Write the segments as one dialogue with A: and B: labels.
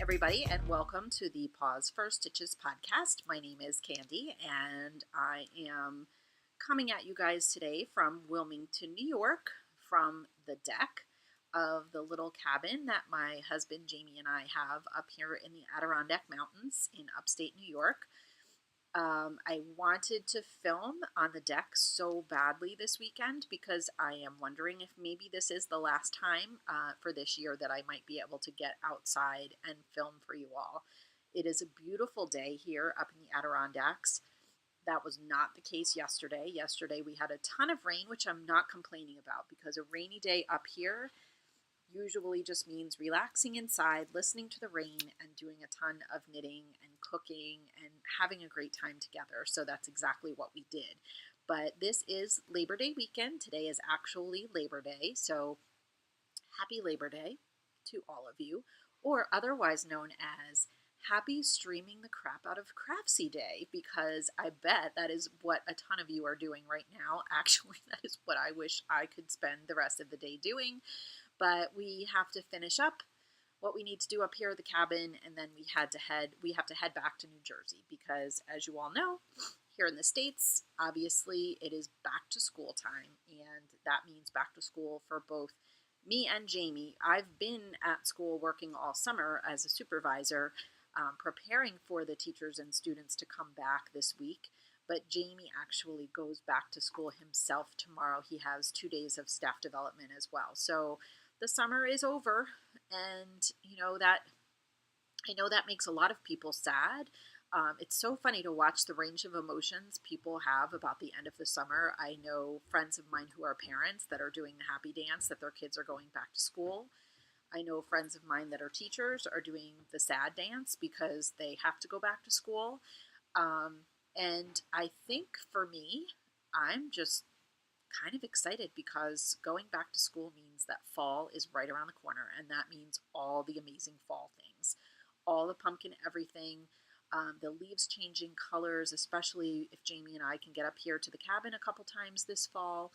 A: everybody, and welcome to the Paws for Stitches podcast. My name is Candy, and I am coming at you guys today from Wilmington, New York, from the deck of the little cabin that my husband Jamie and I have up here in the Adirondack Mountains in upstate New York. I wanted to film on the deck so badly this weekend because I am wondering if maybe this is the last time for this year that I might be able to get outside and film for you all. It is a beautiful day here up in the Adirondacks. That was not the case yesterday. Yesterday we had a ton of rain, which I'm not complaining about because a rainy day up here usually just means relaxing inside, listening to the rain, and doing a ton of knitting and cooking and having a great time together. So that's exactly what we did. But this is Labor Day weekend. Today is actually Labor Day. So happy Labor Day to all of you, or otherwise known as happy streaming the crap out of Craftsy Day, because I bet that is what a ton of you are doing right now. Actually, that is what I wish I could spend the rest of the day doing. But we have to finish up what we need to do up here at the cabin, and then we have to head back to New Jersey because, as you all know, here in the States, obviously it is back to school time, and that means back to school for both me and Jamie. I've been at school working all summer as a supervisor, preparing for the teachers and students to come back this week. But Jamie actually goes back to school himself tomorrow. He has 2 days of staff development as well. So the summer is over, and I know that makes a lot of people sad. It's so funny to watch the range of emotions people have about the end of the summer. I know friends of mine who are parents that are doing the happy dance that their kids are going back to school. I know friends of mine that are teachers are doing the sad dance because they have to go back to school. And I think for me, I'm just kind of excited because going back to school means that fall is right around the corner, and that means all the amazing fall things, all the pumpkin everything, the leaves changing colors, especially if Jamie and I can get up here to the cabin a couple times this fall.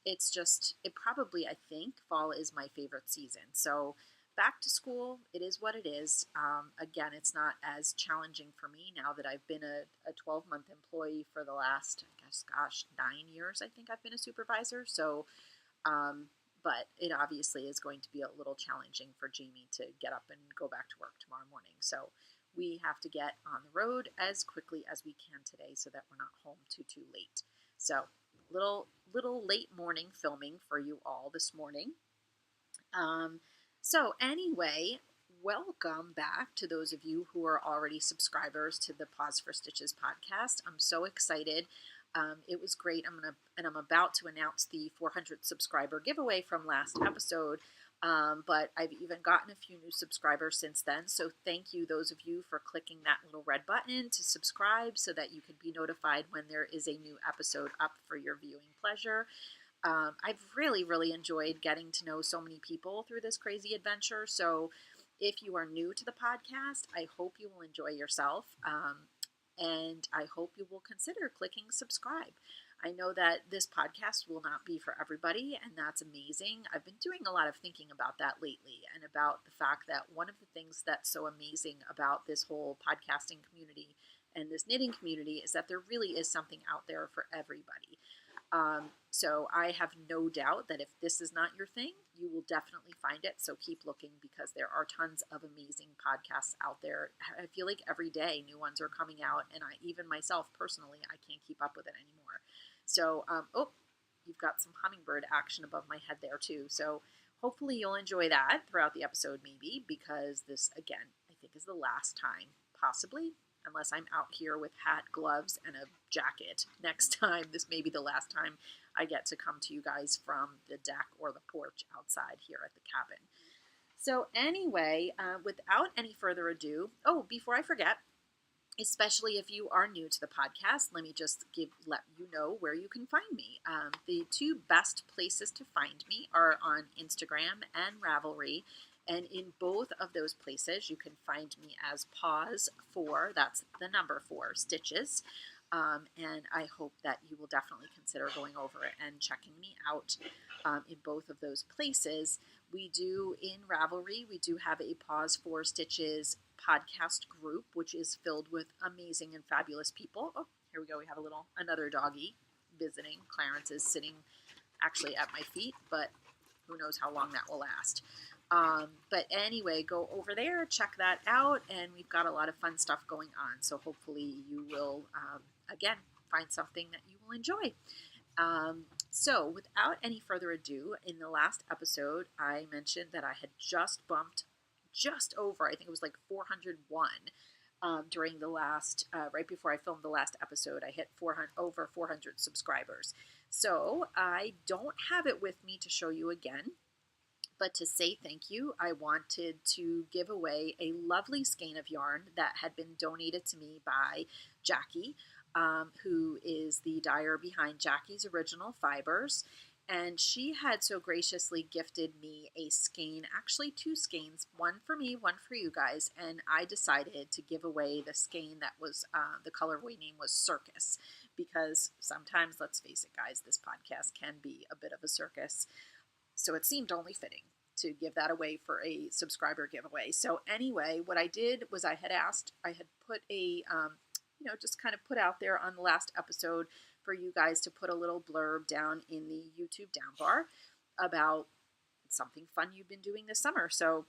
A: I think fall is my favorite season. So back to school, it is what it is. Again, it's not as challenging for me now that I've been a 12-month employee for the last, 9 years. I think I've been a supervisor. So, but it obviously is going to be a little challenging for Jamie to get up and go back to work tomorrow morning. So we have to get on the road as quickly as we can today so that we're not home too late. So little late morning filming for you all this morning. So anyway, welcome back to those of you who are already subscribers to the Paws for Stitches podcast. I'm so excited. It was great. I'm about to announce the 400 subscriber giveaway from last episode. But I've even gotten a few new subscribers since then. So thank you, those of you, for clicking that little red button to subscribe so that you can be notified when there is a new episode up for your viewing pleasure. I've really enjoyed getting to know so many people through this crazy adventure. So if you are new to the podcast, I hope you will enjoy yourself. And I hope you will consider clicking subscribe. I know that this podcast will not be for everybody, and that's amazing. I've been doing a lot of thinking about that lately, and about the fact that one of the things that's so amazing about this whole podcasting community and this knitting community is that there really is something out there for everybody. So I have no doubt that if this is not your thing, you will definitely find it. So keep looking because there are tons of amazing podcasts out there. I feel like every day new ones are coming out, and even myself personally, I can't keep up with it anymore. So, you've got some hummingbird action above my head there too. So hopefully you'll enjoy that throughout the episode maybe, because this, again, I think is the last time, possibly, unless I'm out here with hat, gloves, and a jacket next time. This may be the last time I get to come to you guys from the deck or the porch outside here at the cabin. So anyway, without any further ado, before I forget, especially if you are new to the podcast, let me just let you know where you can find me. The two best places to find me are on Instagram and Ravelry. And in both of those places, you can find me as Paws for, that's the number 4, Stitches. And I hope that you will definitely consider going over and checking me out in both of those places. We do, in Ravelry, we do have a Paws 4 Stitches podcast group, which is filled with amazing and fabulous people. Oh, here we go. We have another doggy visiting. Clarence is sitting actually at my feet, but who knows how long that will last. But anyway, go over there, check that out, and we've got a lot of fun stuff going on. So hopefully you will, again, find something that you will enjoy. So without any further ado, in the last episode, I mentioned that I had just bumped just over, I think it was like 401 during the last, right before I filmed the last episode, I hit over 400 subscribers. So I don't have it with me to show you again, but to say thank you, I wanted to give away a lovely skein of yarn that had been donated to me by Jackie, who is the dyer behind Jackie's Original Fibers. And she had so graciously gifted me a skein, actually 2 skeins, one for me, one for you guys. And I decided to give away the skein that was, the colorway name was Circus, because sometimes, let's face it, guys, this podcast can be a bit of a circus. So it seemed only fitting to give that away for a subscriber giveaway. So anyway, what I did was I had put a, just kind of put out there on the last episode for you guys to put a little blurb down in the YouTube down bar about something fun you've been doing this summer. So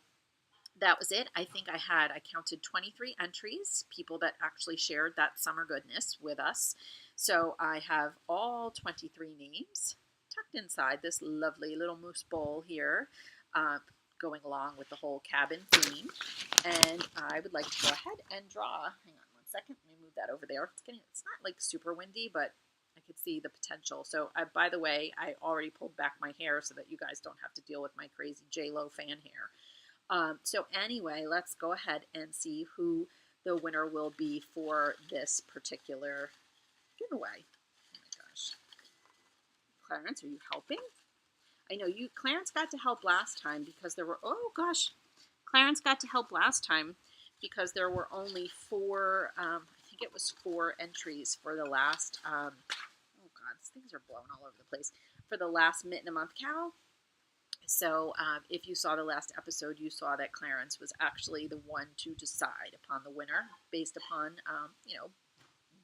A: that was it. I think I counted 23 entries, people that actually shared that summer goodness with us. So I have all 23 names tucked inside this lovely little moose bowl here, going along with the whole cabin theme. And I would like to go ahead and draw. Hang on one second. Let me move that over there. It's not like super windy, but I could see the potential. So by the way, I already pulled back my hair so that you guys don't have to deal with my crazy J-Lo fan hair. So anyway, let's go ahead and see who the winner will be for this particular giveaway. Oh my gosh. Clarence, are you helping? I know Clarence got to help last time because there were, Clarence got to help last time because there were only 4, I think it was 4 entries for the last, oh God, things are blowing all over the place, for the last Mitten a Month Cowl. So if you saw the last episode, you saw that Clarence was actually the one to decide upon the winner based upon,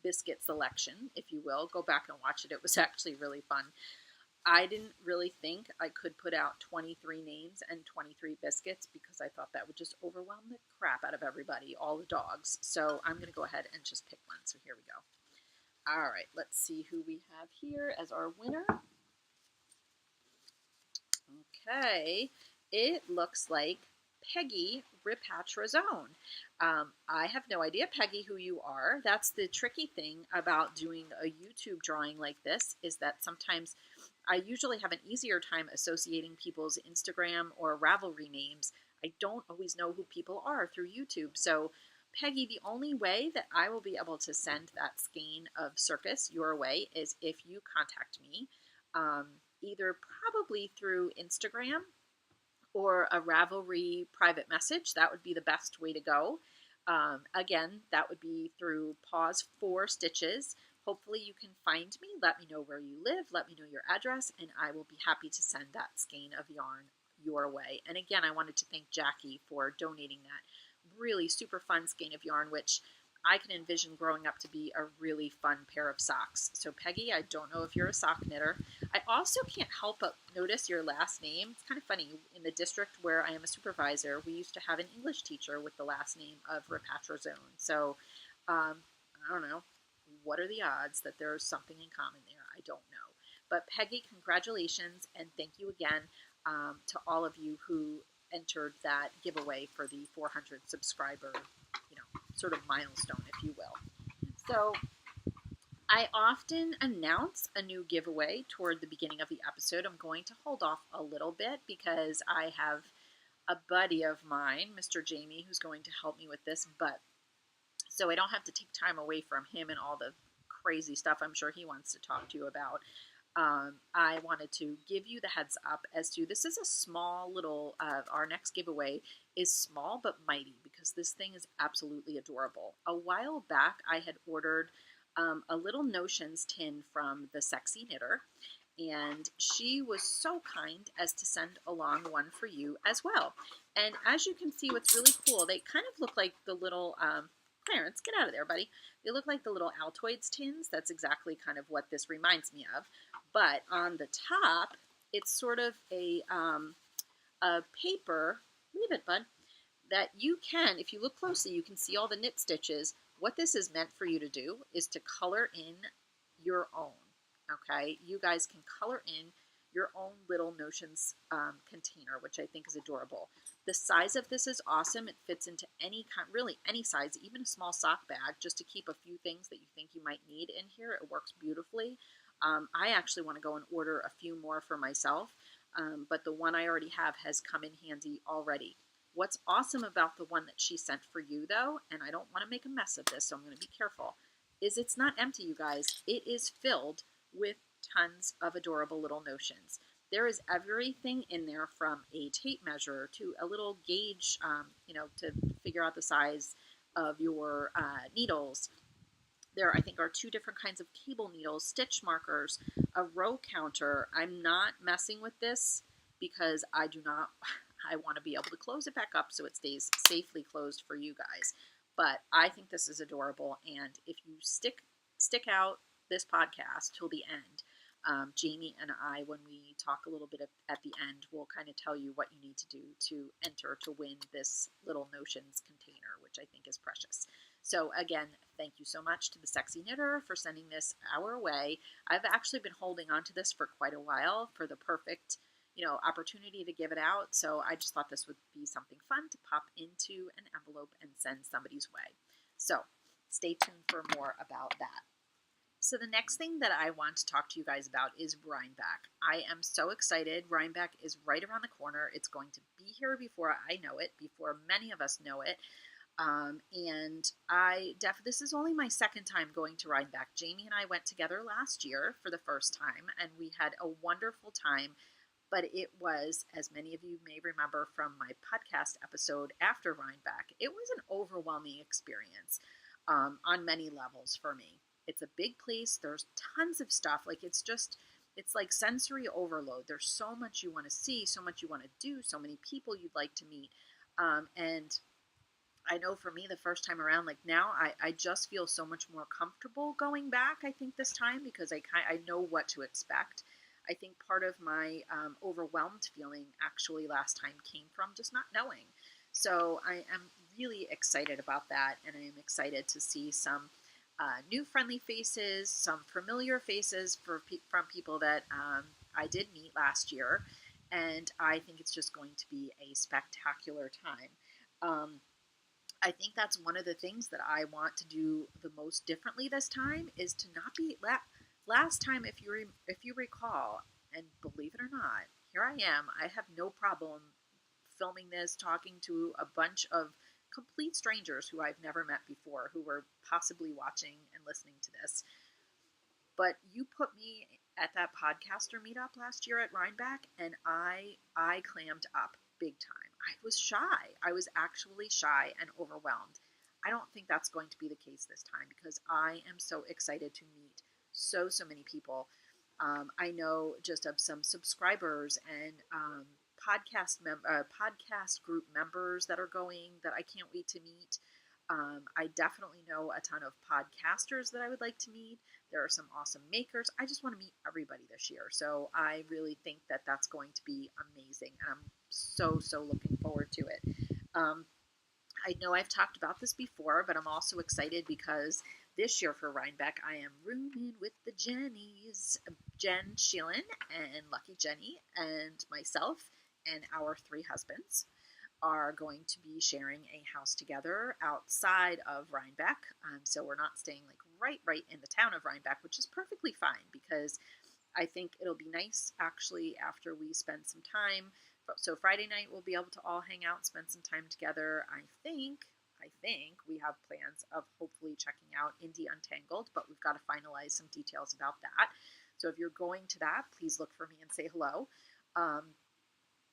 A: biscuit selection, if you will. Go back and watch it. It was actually really fun. I didn't really think I could put out 23 names and 23 biscuits because I thought that would just overwhelm the crap out of everybody, all the dogs. So I'm going to go ahead and just pick one. So here we go. All right, let's see who we have here as our winner. Okay, it looks like Peggy Ripatrazone. I have no idea, Peggy, who you are. That's the tricky thing about doing a YouTube drawing like this, is that sometimes I usually have an easier time associating people's Instagram or Ravelry names. I don't always know who people are through YouTube. So, Peggy, the only way that I will be able to send that skein of Circus your way is if you contact me, either probably through Instagram or a Ravelry private message. That would be the best way to go. Again, that would be through Paws 4 Stitches. Hopefully you can find me. Let me know where you live. Let me know your address, and I will be happy to send that skein of yarn your way. And again, I wanted to thank Jackie for donating that really super fun skein of yarn, which I can envision growing up to be a really fun pair of socks. So Peggy, I don't know if you're a sock knitter. I also can't help but notice your last name. It's kind of funny. In the district where I am a supervisor, we used to have an English teacher with the last name of Ripatrazone. So I don't know. What are the odds that there's something in common there? I don't know. But Peggy, congratulations, and thank you again to all of you who entered that giveaway for the 400 subscriber, sort of milestone, if you will. So I often announce a new giveaway toward the beginning of the episode. I'm going to hold off a little bit because I have a buddy of mine, Mr. Jamie, who's going to help me with this, but so I don't have to take time away from him and all the crazy stuff I'm sure he wants to talk to you about. I wanted to give you the heads up as to, this is a small little, our next giveaway is small but mighty because this thing is absolutely adorable. A while back I had ordered a little notions tin from the Sexy Knitter, and she was so kind as to send along one for you as well. And as you can see, what's really cool, they kind of look like the little, Clarence, get out of there, buddy. They look like the little Altoids tins. That's exactly kind of what this reminds me of. But on the top, it's sort of a paper, leave it, bud, that you can, if you look closely, you can see all the knit stitches. What this is meant for you to do is to color in your own, okay? You guys can color in your own little Notions container, which I think is adorable. The size of this is awesome. It fits into any kind, really any size, even a small sock bag, just to keep a few things that you think you might need in here. It works beautifully. I actually want to go and order a few more for myself, but the one I already have has come in handy already. What's awesome about the one that she sent for you, though, and I don't want to make a mess of this, so I'm going to be careful, is it's not empty, you guys. It is filled with tons of adorable little notions. There is everything in there, from a tape measure to a little gauge, to figure out the size of your needles. There, I think, are 2 different kinds of cable needles, stitch markers, a row counter. I'm not messing with this because I want to be able to close it back up so it stays safely closed for you guys. But I think this is adorable, and if you stick out this podcast till the end, Jamie and I, when we talk a little bit at the end, will kind of tell you what you need to do to enter to win this little Notions container, which I think is precious. So again, thank you so much to the Sexy Knitter for sending this our way. I've actually been holding on to this for quite a while for the perfect opportunity to give it out. So I just thought this would be something fun to pop into an envelope and send somebody's way. So stay tuned for more about that. So the next thing that I want to talk to you guys about is Brineback. I am so excited. Brineback is right around the corner. It's going to be here before I know it, before many of us know it. And this is only my second time going to Rhinebeck. Jamie and I went together last year for the first time, and we had a wonderful time. But it was, as many of you may remember from my podcast episode after Rhinebeck, it was an overwhelming experience on many levels for me. It's a big place. There's tons of stuff. It's like sensory overload. There's so much you want to see, so much you want to do, so many people you'd like to meet. And I know for me, the first time around, like now, I just feel so much more comfortable going back, I think, this time, because I know what to expect. I think part of my overwhelmed feeling actually last time came from just not knowing. So I am really excited about that, and I am excited to see some new friendly faces, some familiar faces from people that I did meet last year, and I think it's just going to be a spectacular time. I think that's one of the things that I want to do the most differently this time, is to not be last time, if you recall, and believe it or not, here I am. I have no problem filming this, talking to a bunch of complete strangers who I've never met before, who were possibly watching and listening to this. But you put me at that podcaster meetup last year at Rhinebeck, and I clammed up big time. I was shy. I was actually shy and overwhelmed. I don't think that's going to be the case this time, because I am so excited to meet so many people. I know just of some subscribers and podcast group members that are going that I can't wait to meet. I definitely know a ton of podcasters that I would like to meet. There are some awesome makers. I just want to meet everybody this year. So I really think that that's going to be amazing, and I'm so looking forward to it. I know I've talked about this before, but I'm also excited because this year for Rhinebeck, I am rooming with the Jennies, Jen Sheelan and Lucky Jenny, and myself and our 3 husbands are going to be sharing a house together outside of Rhinebeck. So we're not staying like right in the town of Rhinebeck, which is perfectly fine, because I think it'll be nice actually after we spend some time. So Friday night we'll be able to all hang out, spend some time together. I think we have plans of hopefully checking out Indie Untangled, but we've got to finalize some details about that. So if you're going to that, please look for me and say hello.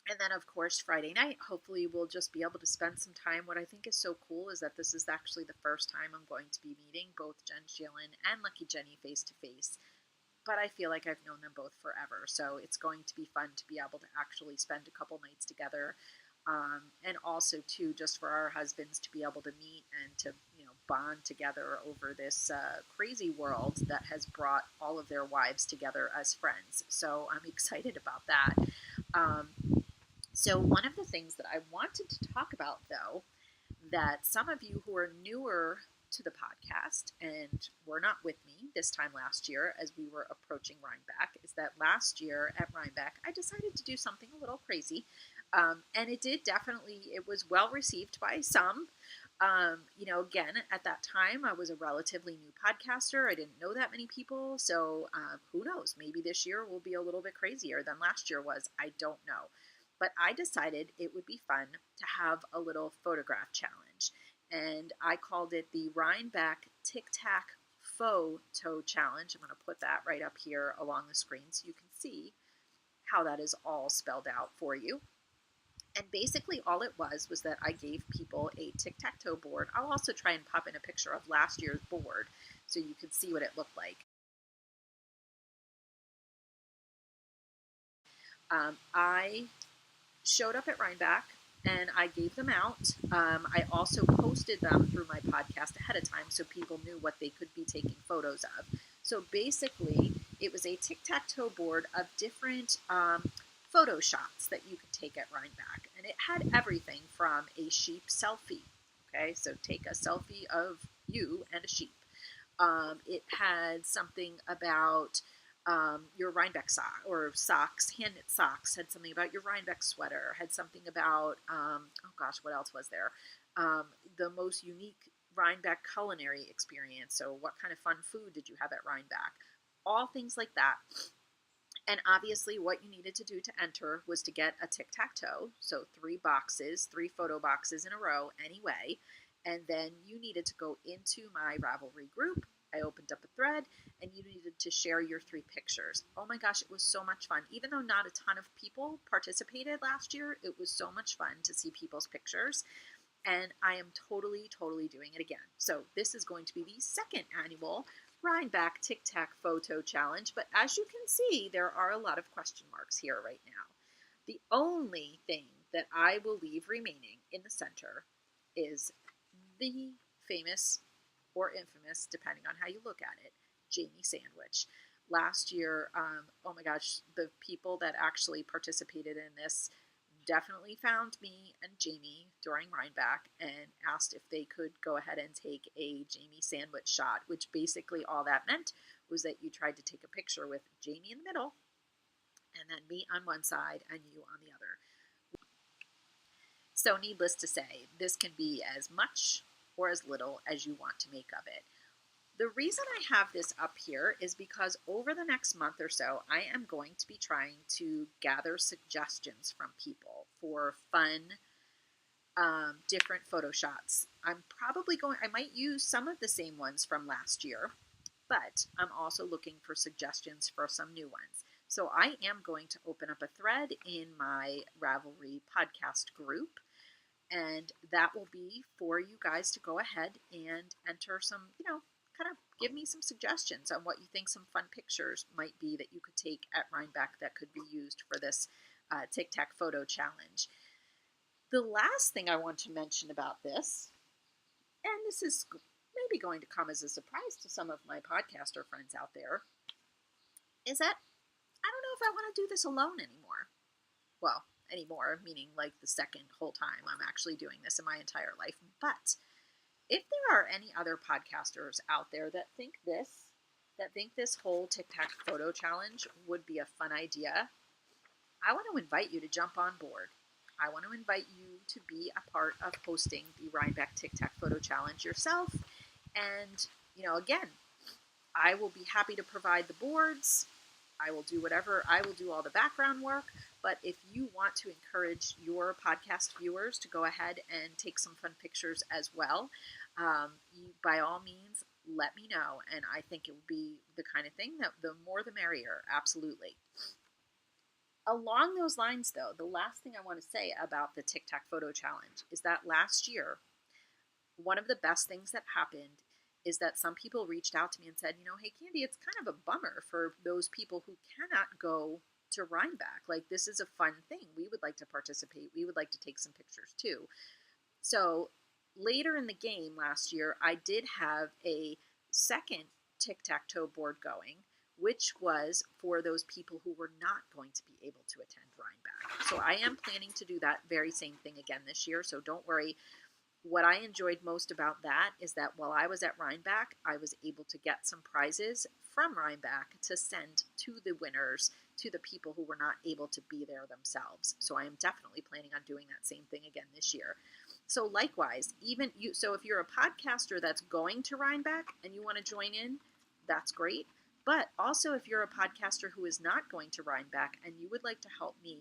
A: And then, of course, Friday night, hopefully we'll just be able to spend some time. What I think is so cool is that this is actually the first time I'm going to be meeting both Jen Sheelan and Lucky Jenny face to face. but I feel like I've known them both forever. So it's going to be fun to be able to actually spend a couple nights together. And also, too, just for our husbands to be able to meet and to, bond together over this crazy world that has brought all of their wives together as friends. So I'm excited about that. Um, so one of the things that I wanted to talk about, though, that some of you who are newer to the podcast and were not with me this time last year as we were approaching Rhinebeck, is that last year at Rhinebeck, I decided to do something a little crazy. And it was well received by some. Again, at that time, I was a relatively new podcaster. I didn't know that many people. So who knows? Maybe this year will be a little bit crazier than last year was. I don't know. But I decided it would be fun to have a little photograph challenge. And I called it the Rhinebeck Tic Tac Photo Challenge. I'm going to put that right up here along the screen so you can see how that is all spelled out for you. And basically all it was that I gave people a tic-tac-toe board. I'll also try and pop in a picture of last year's board so you can see what it looked like. I showed up at Rhinebeck and I gave them out. I also posted them through my podcast ahead of time so people knew what they could be taking photos of. So basically, it was a tic-tac-toe board of different photo shots that you could take at Rhinebeck. And it had everything from a sheep selfie. Okay, so take a selfie of you and a sheep. It had something about your Rhinebeck sock or socks, hand knit socks, had something about your Rhinebeck sweater, had something about, what else was there? The most unique Rhinebeck culinary experience. So what kind of fun food did you have at Rhinebeck? All things like that. And obviously what you needed to do to enter was to get a tic-tac-toe. So 3 photo boxes in a row anyway. And then you needed to go into my Ravelry group. I opened up a thread and you needed to share your 3 pictures. Oh my gosh, it was so much fun. Even though not a ton of people participated last year, it was so much fun to see people's pictures. And I am totally doing it again. So this is going to be the 2nd annual Rhinebeck Tic Tac Photo Challenge. But as you can see, there are a lot of question marks here right now. The only thing that I will leave remaining in the center is the famous or infamous, depending on how you look at it, Jamie sandwich. Last year, oh my gosh, the people that actually participated in this definitely found me and Jamie during Rhinebeck and asked if they could go ahead and take a Jamie sandwich shot, which basically all that meant was that you tried to take a picture with Jamie in the middle and then me on one side and you on the other. So needless to say, this can be as much or as little as you want to make of it. The reason I have this up here is because over the next month or so, I am going to be trying to gather suggestions from people for fun, different photo shots. I might use some of the same ones from last year, but I'm also looking for suggestions for some new ones. So I am going to open up a thread in my Ravelry podcast group, and that will be for you guys to go ahead and enter some, kind of give me some suggestions on what you think some fun pictures might be that you could take at Rhinebeck that could be used for this Tic Tac Photo Challenge. The last thing I want to mention about this, and this is maybe going to come as a surprise to some of my podcaster friends out there, is that I don't know if I want to do this alone anymore. Well, anymore, meaning like the second whole time I'm actually doing this in my entire life. But if there are any other podcasters out there that think this whole Tic Tac Photo Challenge would be a fun idea, I want to invite you to jump on board. I want to invite you to be a part of hosting the Rhinebeck Tic Tac Photo Challenge yourself. And, again, I will be happy to provide the boards. I will do all the background work. But if you want to encourage your podcast viewers to go ahead and take some fun pictures as well, by all means, let me know. And I think it would be the kind of thing that the more the merrier, absolutely. Along those lines, though, the last thing I want to say about the Tic Tac Photo Challenge is that last year, one of the best things that happened is that some people reached out to me and said, you know, hey, Candy, it's kind of a bummer for those people who cannot go to Rhinebeck. Like, this is a fun thing. We would like to participate. We would like to take some pictures too. So later in the game last year, I did have a second tic-tac-toe board going, which was for those people who were not going to be able to attend Rhinebeck. So I am planning to do that very same thing again this year, so don't worry. What I enjoyed most about that is that while I was at Rhinebeck, I was able to get some prizes from Rhinebeck to send to the winners, to the people who were not able to be there themselves. So I am definitely planning on doing that same thing again this year. So likewise, even you, so if you're a podcaster that's going to Rhinebeck and you want to join in, that's great. But also if you're a podcaster who is not going to Rhinebeck and you would like to help me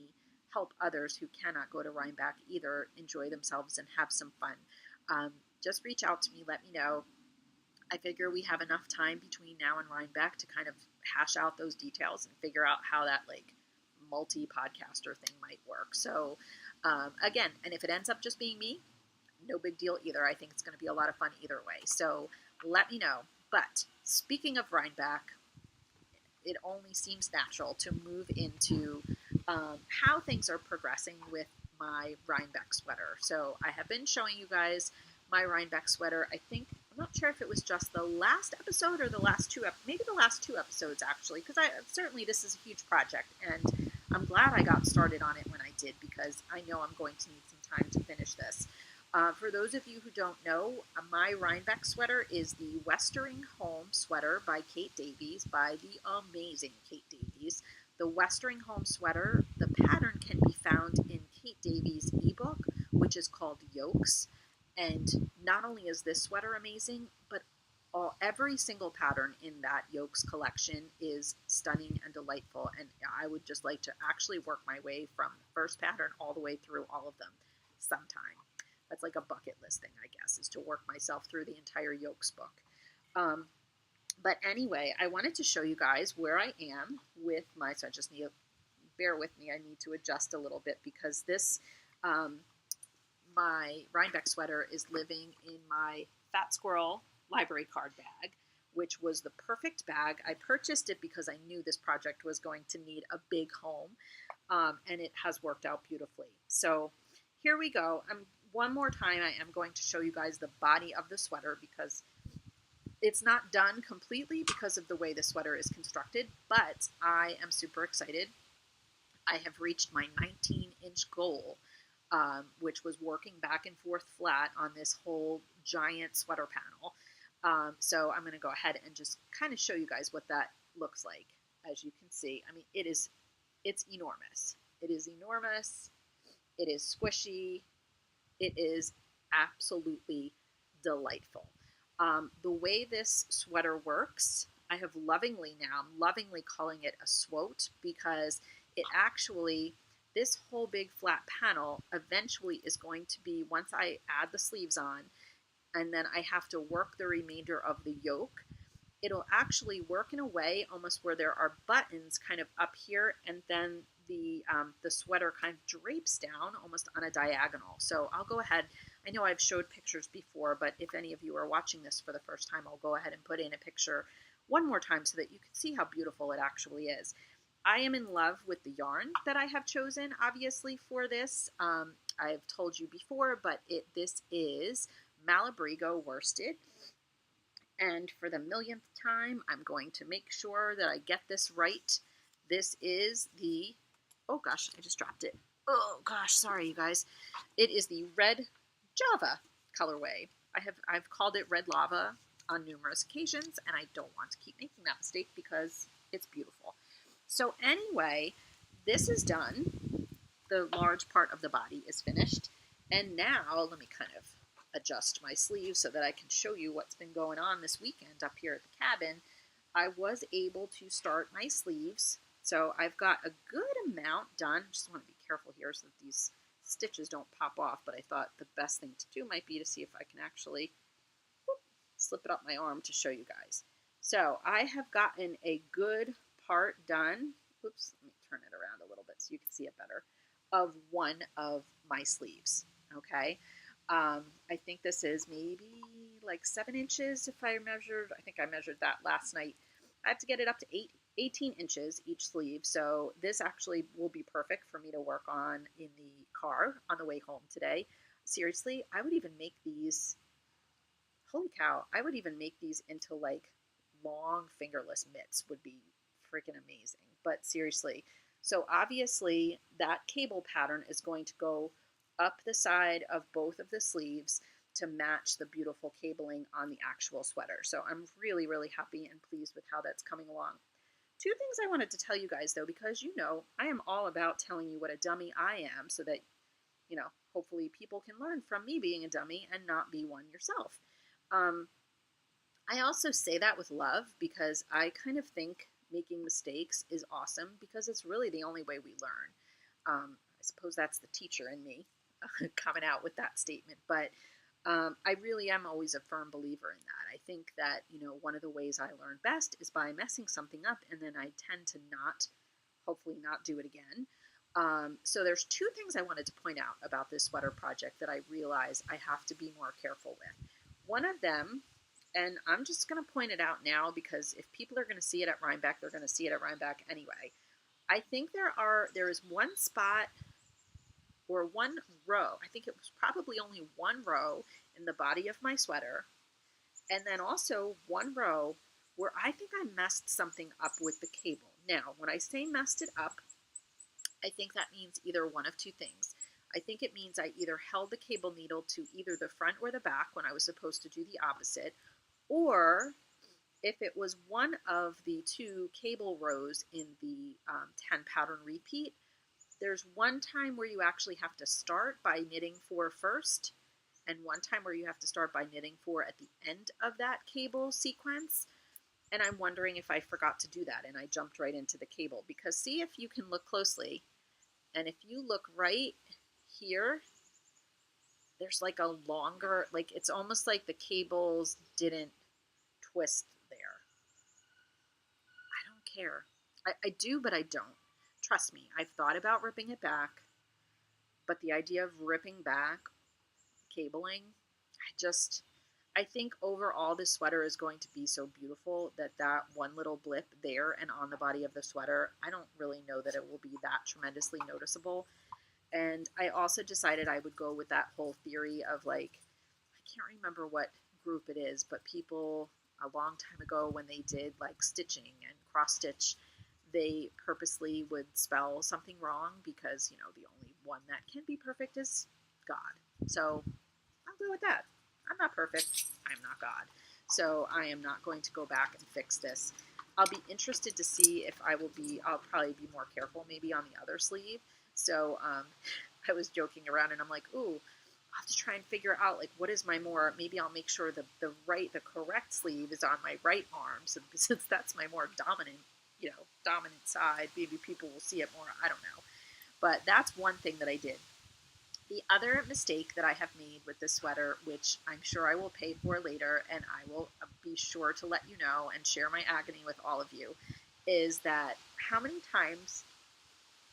A: help others who cannot go to Rhinebeck either enjoy themselves and have some fun, just reach out to me, let me know. I figure we have enough time between now and Rhinebeck to kind of hash out those details and figure out how that like multi-podcaster thing might work. So again, and if it ends up just being me, no big deal either. I think it's going to be a lot of fun either way. So let me know. But speaking of Rhinebeck, it only seems natural to move into how things are progressing with my Rhinebeck sweater. So I have been showing you guys my Rhinebeck sweater. I'm not sure if it was just the last episode or the last two, maybe the last two episodes actually, because certainly this is a huge project and I'm glad I got started on it when I did because I know I'm going to need some time to finish this. For those of you who don't know, my Rhinebeck sweater is the Westering Home sweater by Kate Davies, by the amazing Kate Davies. The Westering Home sweater, the pattern can be found in Kate Davies' ebook, which is called Yokes. And not only is this sweater amazing, but every single pattern in that Yokes collection is stunning and delightful. And I would just like to actually work my way from the first pattern all the way through all of them sometime. That's like a bucket list thing, I guess, is to work myself through the entire Yokes book. But anyway, I wanted to show you guys where I am with my, so I just need to bear with me. I need to adjust a little bit because this, my Rhinebeck sweater is living in my Fat Squirrel library card bag, which was the perfect bag. I purchased it because I knew this project was going to need a big home, and it has worked out beautifully. So here we go. One more time, I am going to show you guys the body of the sweater because it's not done completely because of the way the sweater is constructed, but I am super excited. I have reached my 19-inch goal, which was working back and forth flat on this whole giant sweater panel. So I'm going to go ahead and just kind of show you guys what that looks like. As you can see, I mean, it's enormous. It is enormous. It is squishy. It is absolutely delightful. The way this sweater works, I'm lovingly calling it a swote because it actually, this whole big flat panel eventually is going to be, once I add the sleeves on, and then I have to work the remainder of the yoke, it'll actually work in a way almost where there are buttons kind of up here, and then the sweater kind of drapes down almost on a diagonal. So I'll go ahead. I know I've showed pictures before, but if any of you are watching this for the first time, I'll go ahead and put in a picture one more time so that you can see how beautiful it actually is. I am in love with the yarn that I have chosen, obviously, for this. I've told you before, but this is Malabrigo worsted. And for the millionth time, I'm going to make sure that I get this right. This is the, oh gosh, I just dropped it. Oh gosh, sorry you guys. It is the Red Java colorway. I've called it Red Lava on numerous occasions, and I don't want to keep making that mistake because it's beautiful. So anyway, this is done. The large part of the body is finished. And now let me kind of adjust my sleeves so that I can show you what's been going on this weekend up here at the cabin. I was able to start my sleeves. So I've got a good amount done. Just want to be careful here so that these stitches don't pop off, but I thought the best thing to do might be to see if I can actually slip it up my arm to show you guys. So I have gotten a good part done. Oops, let me turn it around a little bit so you can see it better. Of one of my sleeves, okay? I think this is maybe, like 7 inches if I measured. I think I measured that last night. I have to get it up to 18 inches each sleeve. So this actually will be perfect for me to work on in the car on the way home today. Seriously, I would even make these, holy cow, I would even make these into like long fingerless mitts would be freaking amazing. But seriously, so obviously that cable pattern is going to go up the side of both of the sleeves to match the beautiful cabling on the actual sweater. So I'm really, really happy and pleased with how that's coming along. Two things I wanted to tell you guys though, because you know, I am all about telling you what a dummy I am so that, you know, hopefully people can learn from me being a dummy and not be one yourself. Um, I also say that with love because I kind of think making mistakes is awesome because it's really the only way we learn. I suppose that's the teacher in me coming out with that statement, but I really am always a firm believer in that. I think that, you know, one of the ways I learn best is by messing something up, and then I tend to hopefully not do it again. So there's two things I wanted to point out about this sweater project that I realize I have to be more careful with. One of them, and I'm just going to point it out now because if people are going to see it at Rhinebeck, they're going to see it at Rhinebeck anyway. I think there is one spot or one row, I think it was probably only one row in the body of my sweater, and then also one row where I think I messed something up with the cable. Now, when I say messed it up, I think that means either one of two things. I think it means I either held the cable needle to either the front or the back when I was supposed to do the opposite, or if it was one of the two cable rows in the 10 pattern repeat, there's one time where you actually have to start by knitting 4 first, and one time where you have to start by knitting 4 at the end of that cable sequence. And I'm wondering if I forgot to do that and I jumped right into the cable. Because see if you can look closely, and if you look right here, there's like a longer, like it's almost like the cables didn't twist there. I don't care. I do, but I don't. Trust me, I've thought about ripping it back, but the idea of ripping back cabling, I think overall this sweater is going to be so beautiful that one little blip there and on the body of the sweater, I don't really know that it will be that tremendously noticeable. And I also decided I would go with that whole theory of like, I can't remember what group it is, but people a long time ago when they did like stitching and cross stitch, they purposely would spell something wrong because, you know, the only one that can be perfect is God. So I'll go with that. I'm not perfect. I'm not God. So I am not going to go back and fix this. I'll be interested to see if I'll probably be more careful maybe on the other sleeve. So I was joking around and I'm like, ooh, I'll have to try and figure out like what is maybe I'll make sure the correct sleeve is on my right arm. So since that's my more dominant side, maybe people will see it more. I don't know. But that's one thing that I did. The other mistake that I have made with this sweater, which I'm sure I will pay for later, and I will be sure to let you know and share my agony with all of you, is that how many times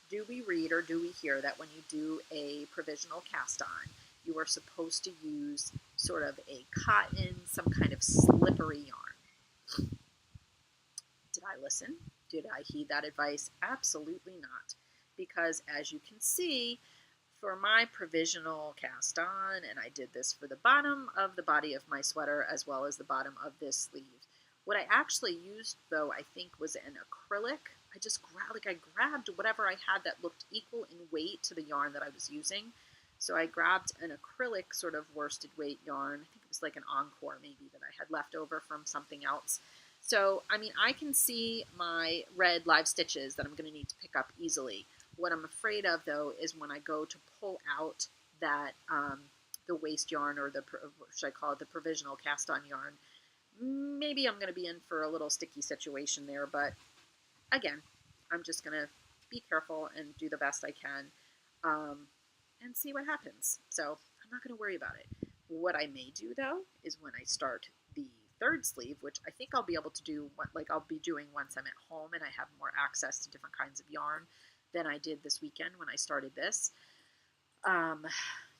A: do we read or do we hear that when you do a provisional cast on, you are supposed to use sort of a cotton, some kind of slippery yarn? Did I listen? Did I heed that advice? Absolutely not. Because as you can see, for my provisional cast on, and I did this for the bottom of the body of my sweater as well as the bottom of this sleeve. What I actually used, though, I think was an acrylic. I grabbed whatever I had that looked equal in weight to the yarn that I was using. So I grabbed an acrylic sort of worsted weight yarn. I think it was like an Encore maybe that I had left over from something else. So, I mean, I can see my red live stitches that I'm going to need to pick up easily. What I'm afraid of, though, is when I go to pull out that the waste yarn, or should I call it the provisional cast on yarn, maybe I'm going to be in for a little sticky situation there. But again, I'm just going to be careful and do the best I can and see what happens. So I'm not going to worry about it. What I may do, though, is when I start the third sleeve, which I think I'll be able to do, I'll be doing once I'm at home and I have more access to different kinds of yarn than I did this weekend when I started this.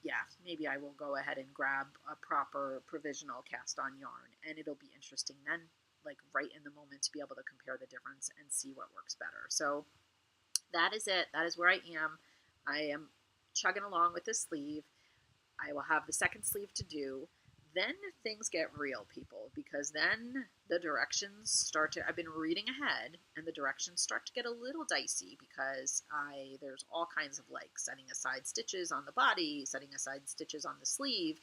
A: yeah, maybe I will go ahead and grab a proper provisional cast on yarn, and it'll be interesting then, like right in the moment, to be able to compare the difference and see what works better. So that is it. That is where I am. I am chugging along with this sleeve. I will have the second sleeve to do. Then things get real, people, because then the directions start to, I've been reading ahead, and the directions start to get a little dicey because there's all kinds of like setting aside stitches on the body, setting aside stitches on the sleeve.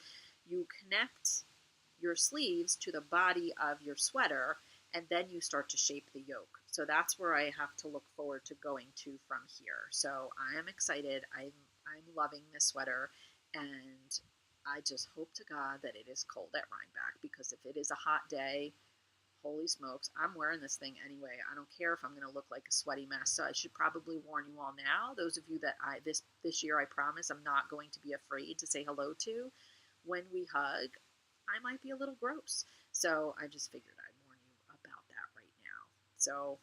A: You connect your sleeves to the body of your sweater, and then you start to shape the yoke. So that's where I have to look forward to going to from here. So I am excited. I'm loving this sweater, and I just hope to God that it is cold at Rhinebeck, because if it is a hot day, holy smokes, I'm wearing this thing anyway. I don't care if I'm going to look like a sweaty mess. So I should probably warn you all now, those of you that this year I promise I'm not going to be afraid to say hello to. When we hug, I might be a little gross. So I just figured I'd warn you about that right now. So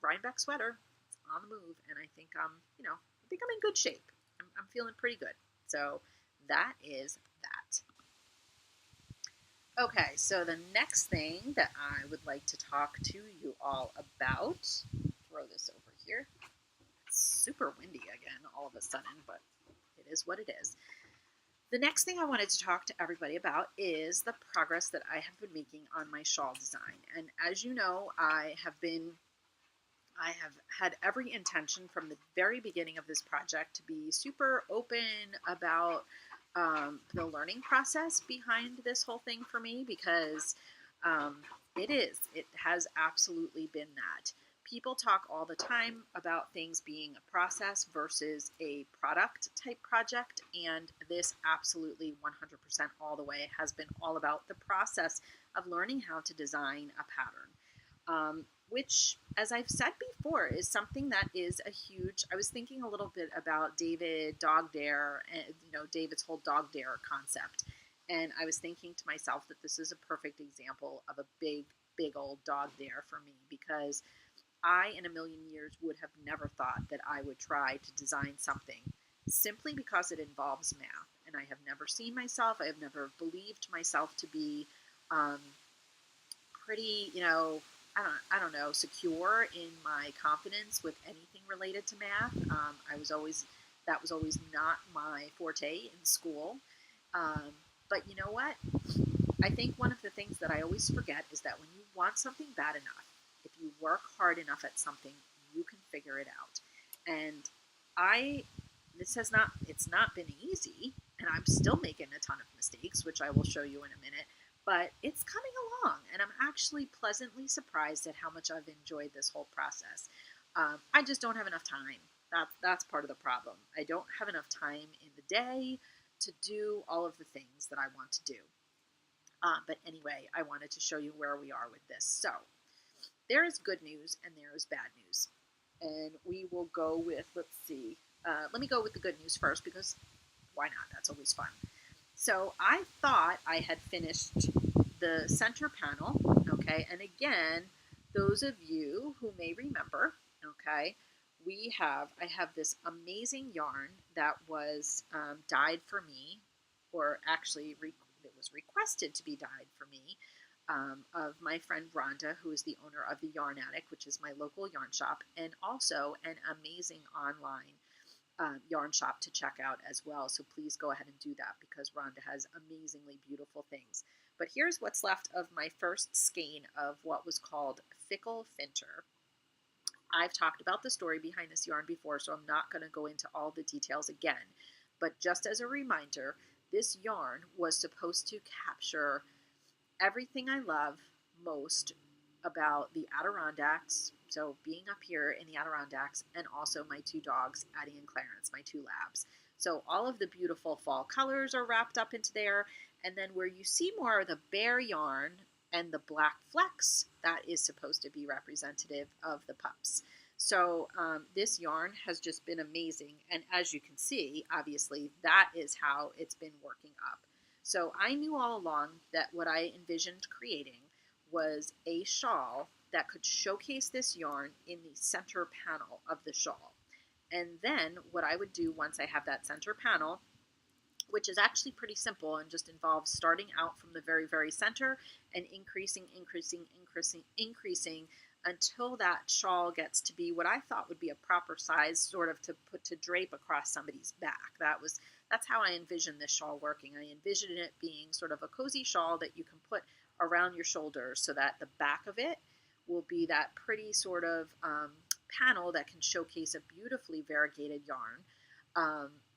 A: Rhinebeck sweater, it's on the move, and I think I'm in good shape. I'm feeling pretty good. So that is that. Okay, so the next thing that I would like to talk to you all about, throw this over here. It's super windy again all of a sudden, but it is what it is. The next thing I wanted to talk to everybody about is the progress that I have been making on my shawl design. And as you know, I have had every intention from the very beginning of this project to be super open about the learning process behind this whole thing for me, because it has absolutely been that. People talk all the time about things being a process versus a product type project, and this absolutely 100% all the way has been all about the process of learning how to design a pattern. Which, as I've said before, is something that is a huge. I was thinking a little bit about David Dog Dare, and David's whole Dog Dare concept, and I was thinking to myself that this is a perfect example of a big, big old dog dare for me, because I, in a million years, would have never thought that I would try to design something simply because it involves math, and I have never seen myself. I have never believed myself to be pretty, I don't know, secure in my confidence with anything related to math. That was always not my forte in school. But you know what? I think one of the things that I always forget is that when you want something bad enough, if you work hard enough at something, you can figure it out. And it's not been easy, and I'm still making a ton of mistakes, which I will show you in a minute. But it's coming along, and I'm actually pleasantly surprised at how much I've enjoyed this whole process. I just don't have enough time. That's part of the problem. I don't have enough time in the day to do all of the things that I want to do. But anyway, I wanted to show you where we are with this. So there is good news and there is bad news. And we will go with, let's see, let me go with the good news first, because why not? That's always fun. So I thought I had finished the center panel, okay? And again, those of you who may remember, okay, I have this amazing yarn that was dyed for me, or actually it was requested to be dyed for me, of my friend Rhonda, who is the owner of the Yarn Attic, which is my local yarn shop, and also an amazing online yarn shop to check out as well. So please go ahead and do that, because Rhonda has amazingly beautiful things. But here's what's left of my first skein of what was called Fickle Finter. I've talked about the story behind this yarn before, so I'm not going to go into all the details again. But just as a reminder, this yarn was supposed to capture everything I love most about the Adirondacks, so being up here in the Adirondacks, and also my two dogs, Addie and Clarence, my two labs. So all of the beautiful fall colors are wrapped up into there, and then where you see more of the bare yarn and the black flecks, that is supposed to be representative of the pups. So this yarn has just been amazing, and as you can see, obviously, that is how it's been working up. So I knew all along that what I envisioned creating was a shawl that could showcase this yarn in the center panel of the shawl. And then what I would do once I have that center panel which is actually pretty simple and just involves starting out from the very, very center and increasing until that shawl gets to be what I thought would be a proper size, sort of to drape across somebody's back. That's how I envisioned this shawl working. I envisioned it being sort of a cozy shawl that you can put around your shoulders so that the back of it will be that pretty sort of panel that can showcase a beautifully variegated yarn.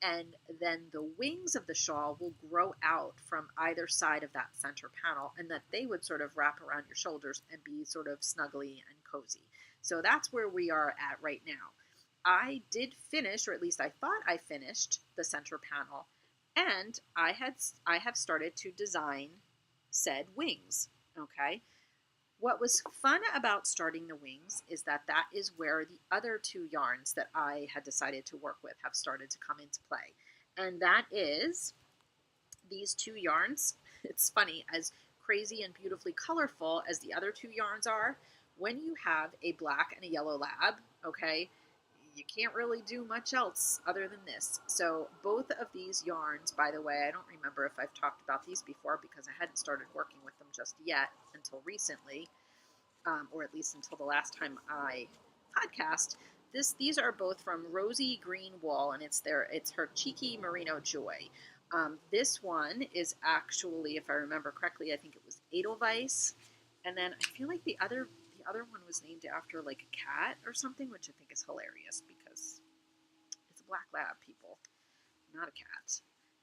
A: And then the wings of the shawl will grow out from either side of that center panel, and that they would sort of wrap around your shoulders and be sort of snuggly and cozy. So that's where we are at right now. I did finish, or at least I thought I finished, the center panel, and I have started to design said wings. Okay. What was fun about starting the wings is that is where the other two yarns that I had decided to work with have started to come into play. And that is these two yarns. It's funny, as crazy and beautifully colorful as the other two yarns are, when you have a black and a yellow lab, okay, you can't really do much else other than this. So both of these yarns, by the way, I don't remember if I've talked about these before because I hadn't started working with them just yet until recently, or at least until the last time I podcast. These are both from Rosy Green Wool, and it's her Cheeky Merino Joy. This one is actually, if I remember correctly, I think it was Edelweiss, and then I feel like the other one was named after like a cat or something, which I think is hilarious because it's a black lab, people, not a cat.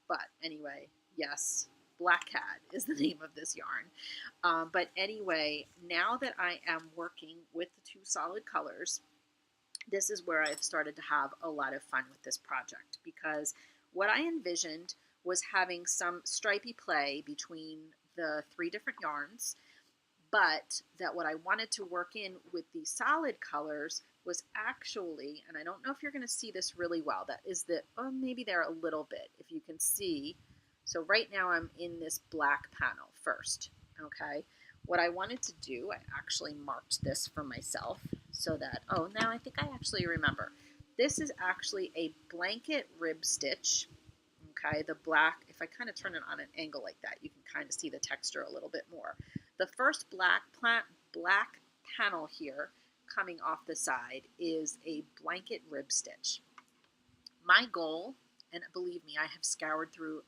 A: But anyway, yes, Black Cat is the name of this yarn. But anyway, now that I am working with the two solid colors, this is where I've started to have a lot of fun with this project, because what I envisioned was having some stripy play between the three different yarns, but that what I wanted to work in with the solid colors was actually, and I don't know if you're going to see this really well, that is maybe there a little bit, if you can see. So right now I'm in this black panel first, okay? What I wanted to do, I actually marked this for myself so that, now I think I actually remember. This is actually a blanket rib stitch, okay? The black, if I kind of turn it on an angle like that, you can kind of see the texture a little bit more. The first black panel here coming off the side is a blanket rib stitch. My goal, and believe me, I have scoured through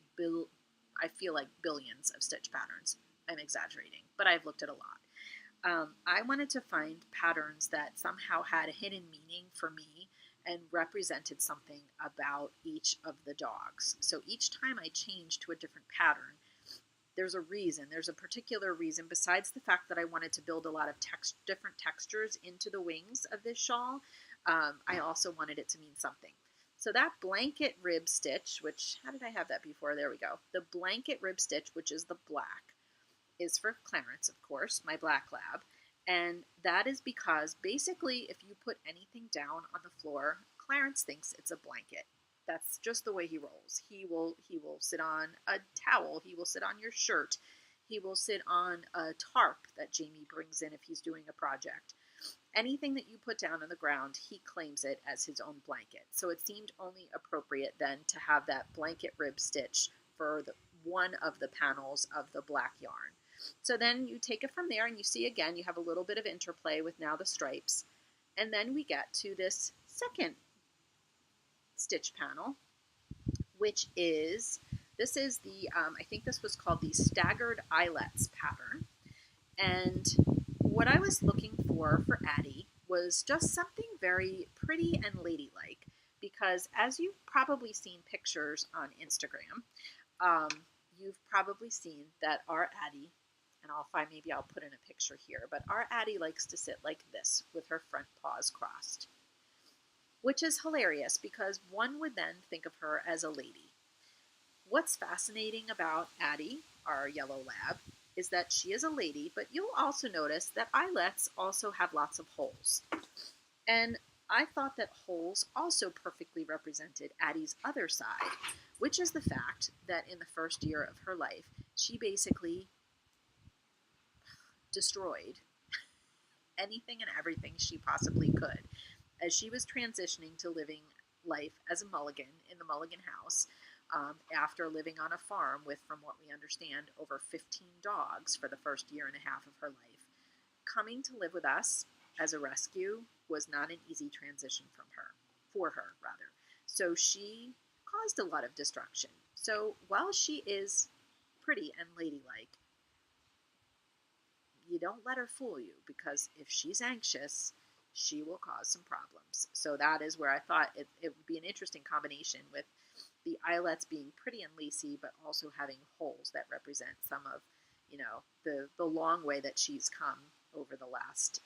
A: I feel like billions of stitch patterns. I'm exaggerating, but I've looked at a lot. I wanted to find patterns that somehow had a hidden meaning for me and represented something about each of the dogs. So each time I changed to a different pattern, there's a reason. There's a particular reason, besides the fact that I wanted to build a lot of different textures into the wings of this shawl. I also wanted it to mean something. So that blanket rib stitch, which, how did I have that before? There we go. The blanket rib stitch, which is the black, is for Clarence, of course, my black lab. And that is because basically if you put anything down on the floor, Clarence thinks it's a blanket. That's just the way he rolls. He will sit on a towel. He will sit on your shirt. He will sit on a tarp that Jamie brings in if he's doing a project. Anything that you put down on the ground, he claims it as his own blanket. So it seemed only appropriate then to have that blanket rib stitch for one of the panels of the black yarn. So then you take it from there, and you see again, you have a little bit of interplay with now the stripes. And then we get to this second stitch panel, which is, this is the, I think this was called the Staggered Eyelets pattern. And what I was looking for Addie was just something very pretty and ladylike, because as you've probably seen pictures on Instagram, you've probably seen that our Addie, and maybe I'll put in a picture here, but our Addie likes to sit like this with her front paws crossed, which is hilarious because one would then think of her as a lady. What's fascinating about Addie, our yellow lab, is that she is a lady, but you'll also notice that eyelets also have lots of holes. And I thought that holes also perfectly represented Addie's other side, which is the fact that in the first year of her life, she basically destroyed anything and everything she possibly could. As she was transitioning to living life as a mulligan in the Mulligan house, after living on a farm with, from what we understand, over 15 dogs for the first year and a half of her life. Coming to live with us as a rescue was not an easy transition for her. So she caused a lot of destruction. So while she is pretty and ladylike, you don't let her fool you, because if she's anxious, she will cause some problems. So that is where I thought it would be an interesting combination, with the eyelets being pretty and lacy, but also having holes that represent some of, the long way that she's come over the last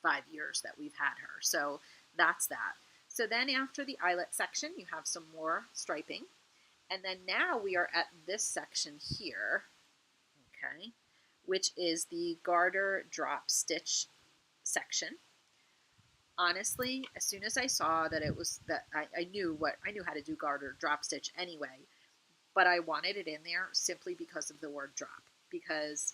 A: 5 years that we've had her. So that's that. So then after the eyelet section, you have some more striping. And then now we are at this section here, okay, which is the Garter Drop stitch section. Honestly, as soon as I saw that it was that, I knew how to do Garter Drop stitch anyway, but I wanted it in there simply because of the word drop, because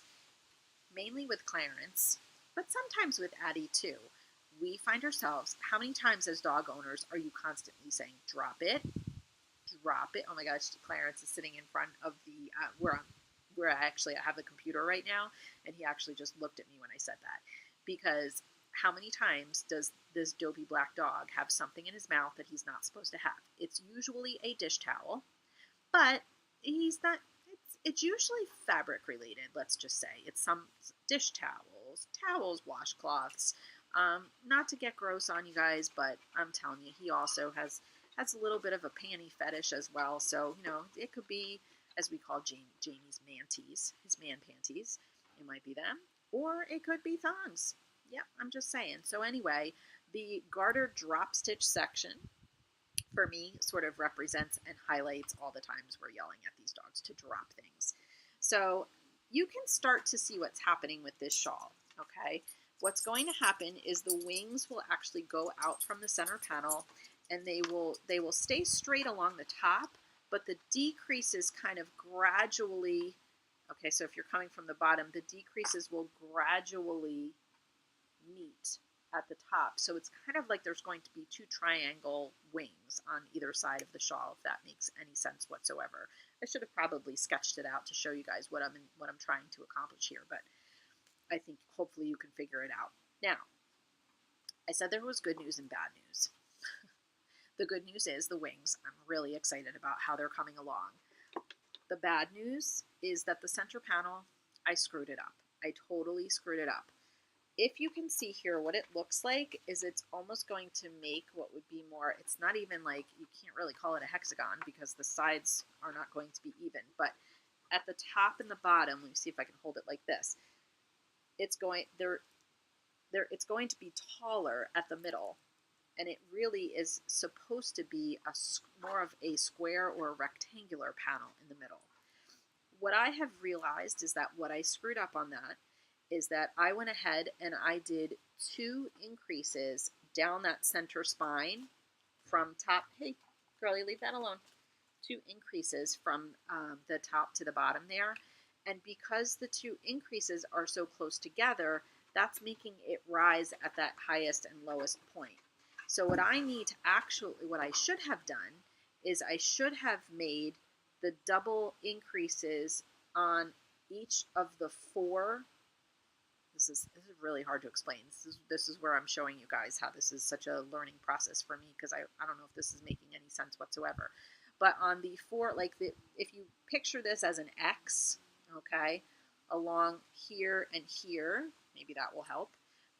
A: mainly with Clarence, but sometimes with Addie too, we find ourselves, how many times as dog owners are you constantly saying, drop it, drop it? Oh my gosh, Clarence is sitting in front of the, where I have the computer right now, and he actually just looked at me when I said that, because how many times does this dopey black dog have something in his mouth that he's not supposed to have? It's usually a dish towel, but he's not, it's usually fabric related, let's just say. It's some dish towels, washcloths. Not to get gross on you guys, but I'm telling you, he also has a little bit of a panty fetish as well. So, it could be, as we call Jamie's manties, his man panties. It might be them, or it could be thongs. Yep, I'm just saying. So anyway, the Garter Drop stitch section for me sort of represents and highlights all the times we're yelling at these dogs to drop things. So you can start to see what's happening with this shawl, okay? What's going to happen is the wings will actually go out from the center panel, and they will stay straight along the top, but the decreases kind of gradually, okay, so if you're coming from the bottom, the decreases will gradually meet at the top. So it's kind of like there's going to be two triangle wings on either side of the shawl, if that makes any sense whatsoever. I should have probably sketched it out to show you guys what I'm trying to accomplish here, but I think hopefully you can figure it out. Now, I said there was good news and bad news. The good news is the wings. I'm really excited about how they're coming along. The bad news is that the center panel, I screwed it up. I totally screwed it up. If you can see here, what it looks like is it's almost going to make what would be more, it's not even like, you can't really call it a hexagon because the sides are not going to be even, but at the top and the bottom, let me see if I can hold it like this, it's going to be taller at the middle, and it really is supposed to be more of a square or a rectangular panel in the middle. What I have realized is that what I screwed up on that is that I went ahead and I did 2 increases down that center spine from top, hey girlie, leave that alone, 2 increases from the top to the bottom there. And because the 2 increases are so close together, that's making it rise at that highest and lowest point. So what I should have done is I should have made the double increases on each of the 4. This is really hard to explain. This is where I'm showing you guys how this is such a learning process for me, because I don't know if this is making any sense whatsoever. But on the 4, if you picture this as an X, okay, along here and here, maybe that will help.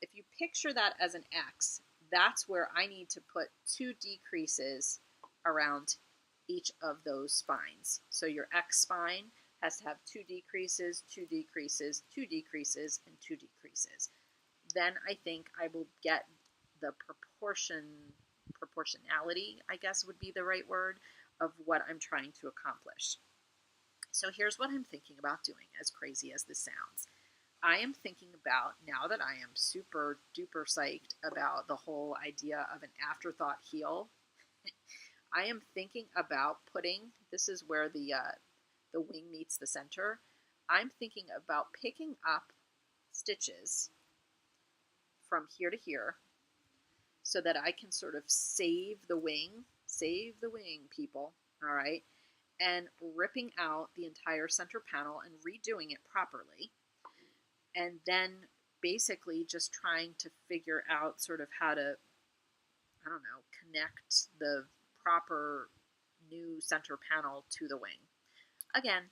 A: If you picture that as an X, that's where I need to put 2 decreases around each of those spines. So your X spine has to have 2 decreases, 2 decreases, 2 decreases, and 2 decreases. Then I think I will get the proportionality, I guess would be the right word, of what I'm trying to accomplish. So here's what I'm thinking about doing, as crazy as this sounds. I am thinking about, now that I am super duper psyched about the whole idea of an afterthought heel, I am thinking about this is where the wing meets the center. I'm thinking about picking up stitches from here to here so that I can sort of save the wing, people. all right, and ripping out the entire center panel and redoing it properly, and then basically just trying to figure out sort of how to, I don't know, connect the proper new center panel to the wing. Again,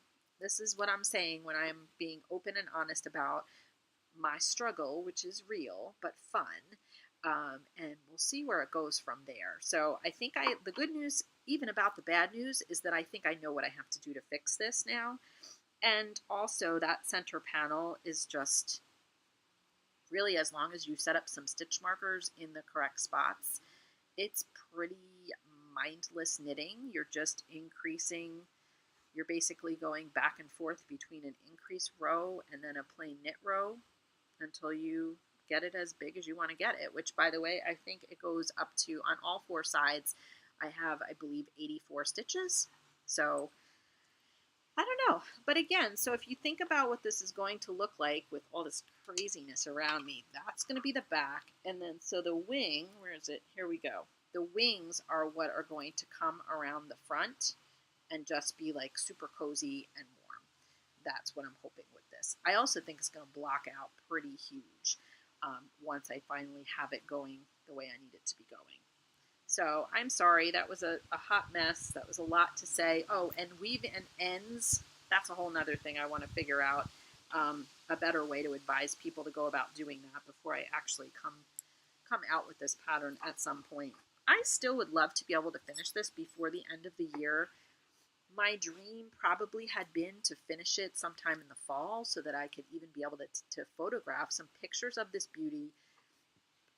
A: this is what I'm saying when I'm being open and honest about my struggle, which is real but fun. And we'll see where it goes from there. So I think the good news, even about the bad news, is that I think I know what I have to do to fix this now. And also that center panel is just really, as long as you set up some stitch markers in the correct spots, it's pretty mindless knitting. You're just increasing, you're basically going back and forth between an increased row and then a plain knit row until you get it as big as you want to get it, which, by the way, I think it goes up to, on all four sides, I have, I believe, 84 stitches. So I don't know. But again, so if you think about what this is going to look like with all this craziness around me, that's going to be the back. And then, so the wing, where is it? Here we go. The wings are what are going to come around the front and just be like super cozy and warm. That's what I'm hoping with this. I also think it's going to block out pretty huge once I finally have it going the way I need it to be going. So I'm sorry, that was a hot mess. That was a lot to say. Oh, and weave and ends, that's a whole nother thing I want to figure out, a better way to advise people to go about doing that before I actually come out with this pattern at some point. I still would love to be able to finish this before the end of the year. My dream probably had been to finish it sometime in the fall so that I could even be able to photograph some pictures of this beauty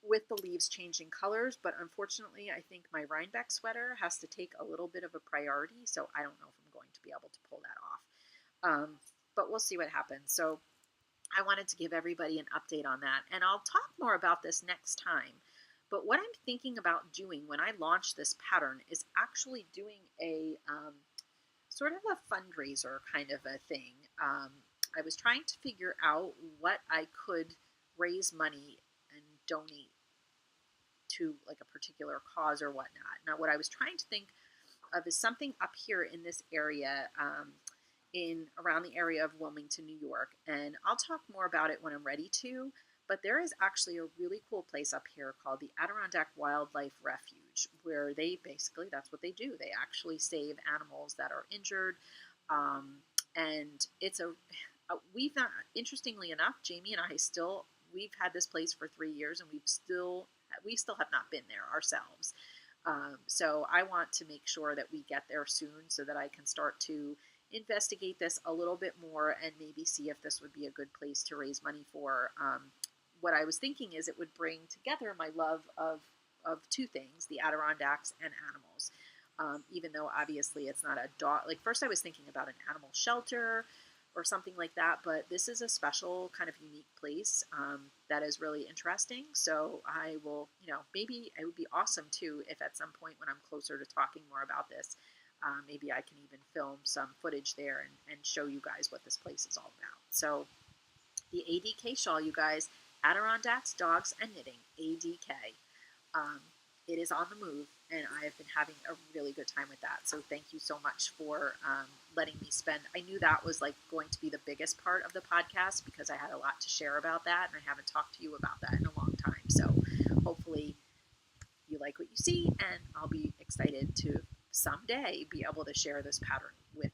A: with the leaves changing colors, but unfortunately I think my Rhinebeck sweater has to take a little bit of a priority, so I don't know if I'm going to be able to pull that off. But we'll see what happens. So I wanted to give everybody an update on that, and I'll talk more about this next time. But what I'm thinking about doing when I launch this pattern is actually doing a sort of a fundraiser kind of a thing. I was trying to figure out what I could raise money and donate to, like a particular cause or whatnot. Now, what I was trying to think of is something up here in this area, in around the area of Wilmington, New York, and I'll talk more about it when I'm ready to. But there is actually a really cool place up here called the Adirondack Wildlife Refuge, where they basically, that's what they do. They actually save animals that are injured, and it's we found, interestingly enough, Jamie and I we've had this place for 3 years, and we still have not been there ourselves. So I want to make sure that we get there soon so that I can start to investigate this a little bit more and maybe see if this would be a good place to raise money for. What I was thinking is it would bring together my love of two things, the Adirondacks and animals. Even though obviously it's not a dog, like first I was thinking about an animal shelter or something like that, but this is a special kind of unique place that is really interesting. So I will, maybe it would be awesome too if at some point when I'm closer to talking more about this, maybe I can even film some footage there and show you guys what this place is all about. So the ADK shawl, you guys, Adirondacks, Dogs, and Knitting, ADK. It is on the move, and I have been having a really good time with that. So thank you so much for letting me spend. I knew that was like going to be the biggest part of the podcast because I had a lot to share about that, and I haven't talked to you about that in a long time. So hopefully you like what you see, and I'll be excited to someday be able to share this pattern with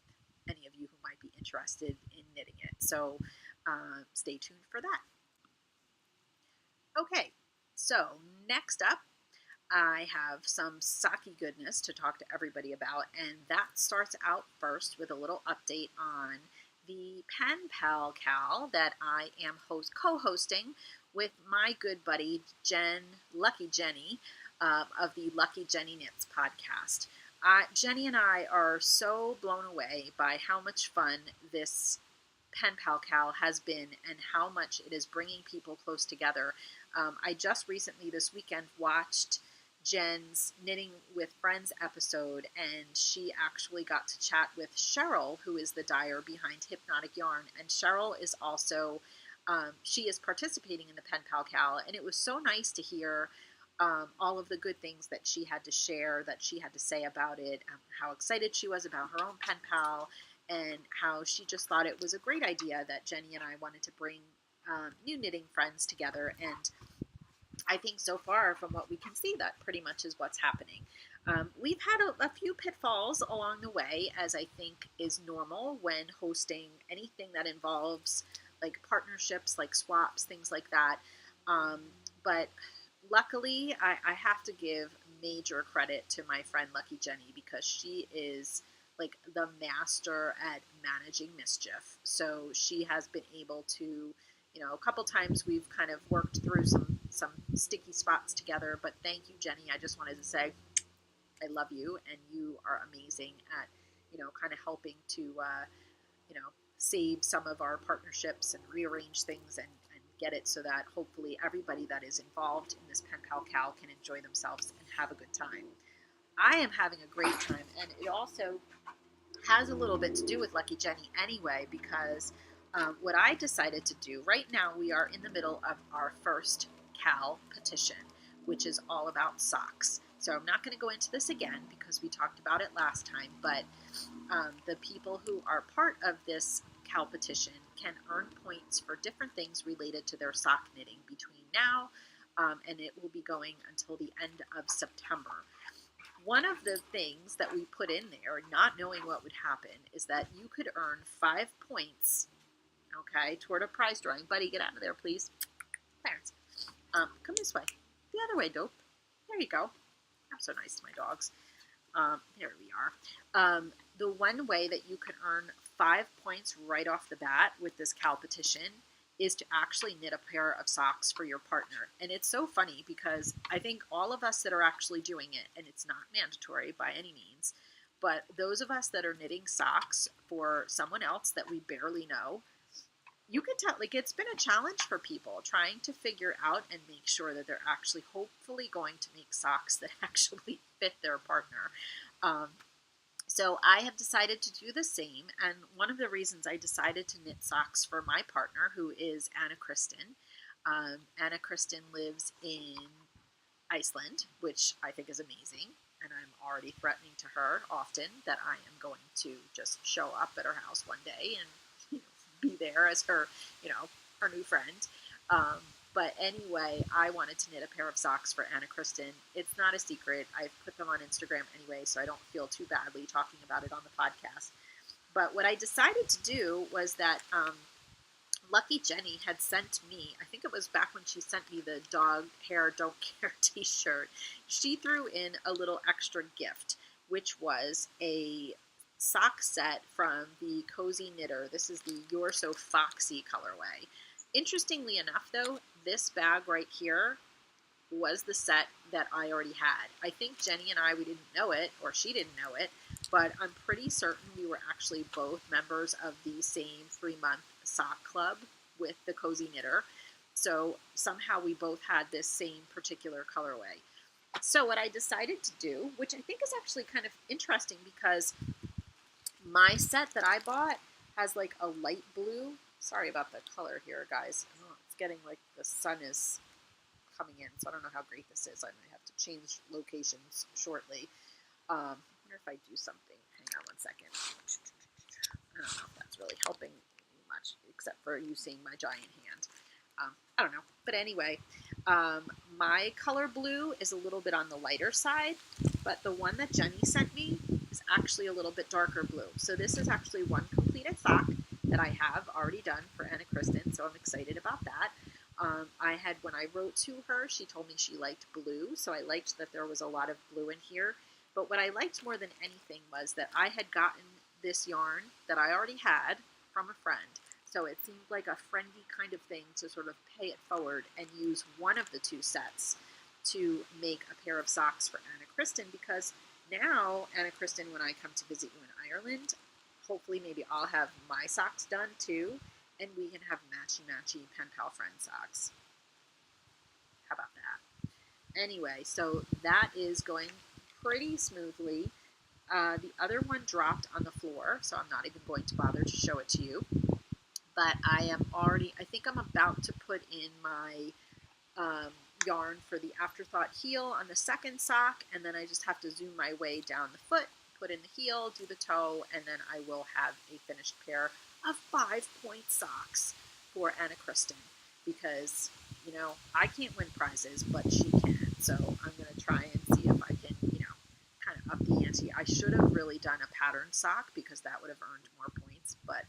A: any of you who might be interested in knitting it. So stay tuned for that. Okay, so next up, I have some sake goodness to talk to everybody about, and that starts out first with a little update on the Penpal cowl that I am co-hosting with my good buddy Lucky Jenny of the Lucky Jenny Knits podcast. Jenny and I are so blown away by how much fun this Penpal cowl has been and how much it is bringing people close together. I just recently this weekend watched Jen's Knitting with Friends episode, and she actually got to chat with Cheryl, who is the dyer behind Hypnotic Yarn, and Cheryl is also, she is participating in the Penpal cowl, and it was so nice to hear all of the good things that she had to share, that she had to say about it, how excited she was about her own pen pal, and how she just thought it was a great idea that Jenny and I wanted to bring new knitting friends together. And I think so far, from what we can see, that pretty much is what's happening. We've had a few pitfalls along the way, as I think is normal when hosting anything that involves like partnerships, like swaps, things like that. But luckily, I have to give major credit to my friend Lucky Jenny, because she is like the master at managing mischief. So she has been able to, a couple times we've kind of worked through some sticky spots together. But thank you, Jenny. I just wanted to say I love you, and you are amazing at, kind of helping to, save some of our partnerships and rearrange things, and get it so that hopefully everybody that is involved in this pen pal cowl can enjoy themselves and have a good time. I am having a great time, and it also has a little bit to do with Lucky Jenny anyway, because what I decided to do, right now we are in the middle of our first cowl petition, which is all about socks. So I'm not going to go into this again because we talked about it last time, but the people who are part of this cowl petition can earn points for different things related to their sock knitting between now and it will be going until the end of September. One of the things that we put in there, not knowing what would happen, is that you could earn 5 points, okay, toward a prize drawing. Buddy, get out of there, please. Clarence, come this way. The other way, dope. There you go. I'm so nice to my dogs. There we are. The one way that you can earn 5 points right off the bat with this cowl petition is to actually knit a pair of socks for your partner. And it's so funny because I think all of us that are actually doing it, and it's not mandatory by any means, but those of us that are knitting socks for someone else that we barely know, you can tell, like, it's been a challenge for people trying to figure out and make sure that they're actually hopefully going to make socks that actually fit their partner. So I have decided to do the same, and one of the reasons I decided to knit socks for my partner, who is Anna Kristen. Anna Kristen lives in Iceland, which I think is amazing, and I'm already threatening to her often that I am going to just show up at her house one day and be there as her, her new friend. But anyway, I wanted to knit a pair of socks for Anna Kristen. It's not a secret. I've put them on Instagram anyway, so I don't feel too badly talking about it on the podcast. But what I decided to do was that Lucky Jenny had sent me, I think it was back when she sent me the dog hair don't care t-shirt, she threw in a little extra gift, which was a sock set from the Cozy Knitter. This is the You're So Foxy colorway. Interestingly enough, though, this bag right here was the set that I already had. I think Jenny and I, we didn't know it, or she didn't know it, but I'm pretty certain we were actually both members of the same 3-month sock club with the Cozy Knitter. So somehow we both had this same particular colorway. So what I decided to do, which I think is actually kind of interesting because my set that I bought has like a light blue. Sorry about the color here, guys. Oh, it's getting like the sun is coming in, so I don't know how great this is. I might have to change locations shortly. I wonder if I do something. Hang on one second. I don't know if that's really helping much, except for you seeing my giant hand. I don't know. But anyway, my color blue is a little bit on the lighter side, but the one that Jenny sent me is actually a little bit darker blue. So this is actually one completed sock that I have already done for Anna Kristen, so I'm excited about that. When I wrote to her, she told me she liked blue, so I liked that there was a lot of blue in here. But what I liked more than anything was that I had gotten this yarn that I already had from a friend. So it seemed like a friendly kind of thing to sort of pay it forward and use one of the two sets to make a pair of socks for Anna Kristen, because now, Anna Kristen, when I come to visit you in Ireland, hopefully maybe I'll have my socks done too, and we can have matchy-matchy pen pal friend socks. How about that? Anyway, so that is going pretty smoothly. The other one dropped on the floor, so I'm not even going to bother to show it to you. But I think I'm about to put in my yarn for the Afterthought heel on the second sock, and then I just have to zoom my way down the foot, put in the heel, do the toe, and then I will have a finished pair of 5-point socks for Anna Kristen, because, you know, I can't win prizes, but she can. So I'm going to try and see if I can, you know, kind of up the ante. I should have really done a pattern sock because that would have earned more points, but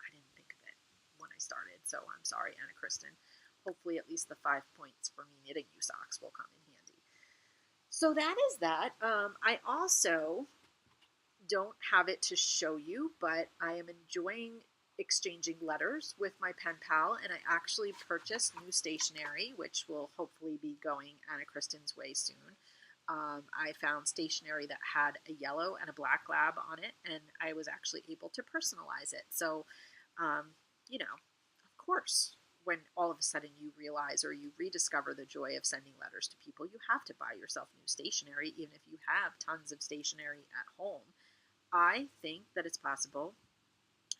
A: I didn't think of it when I started. So I'm sorry, Anna Kristen. Hopefully at least the 5 points for me knitting you socks will come in handy. So that is that. I also don't have it to show you, but I am enjoying exchanging letters with my pen pal, and I actually purchased new stationery, which will hopefully be going Anna Kristen's way soon. I found stationery that had a yellow and a black lab on it, and I was actually able to personalize it. So, you know, of course, when all of a sudden you realize or you rediscover the joy of sending letters to people, you have to buy yourself new stationery, even if you have tons of stationery at home. I think that it's possible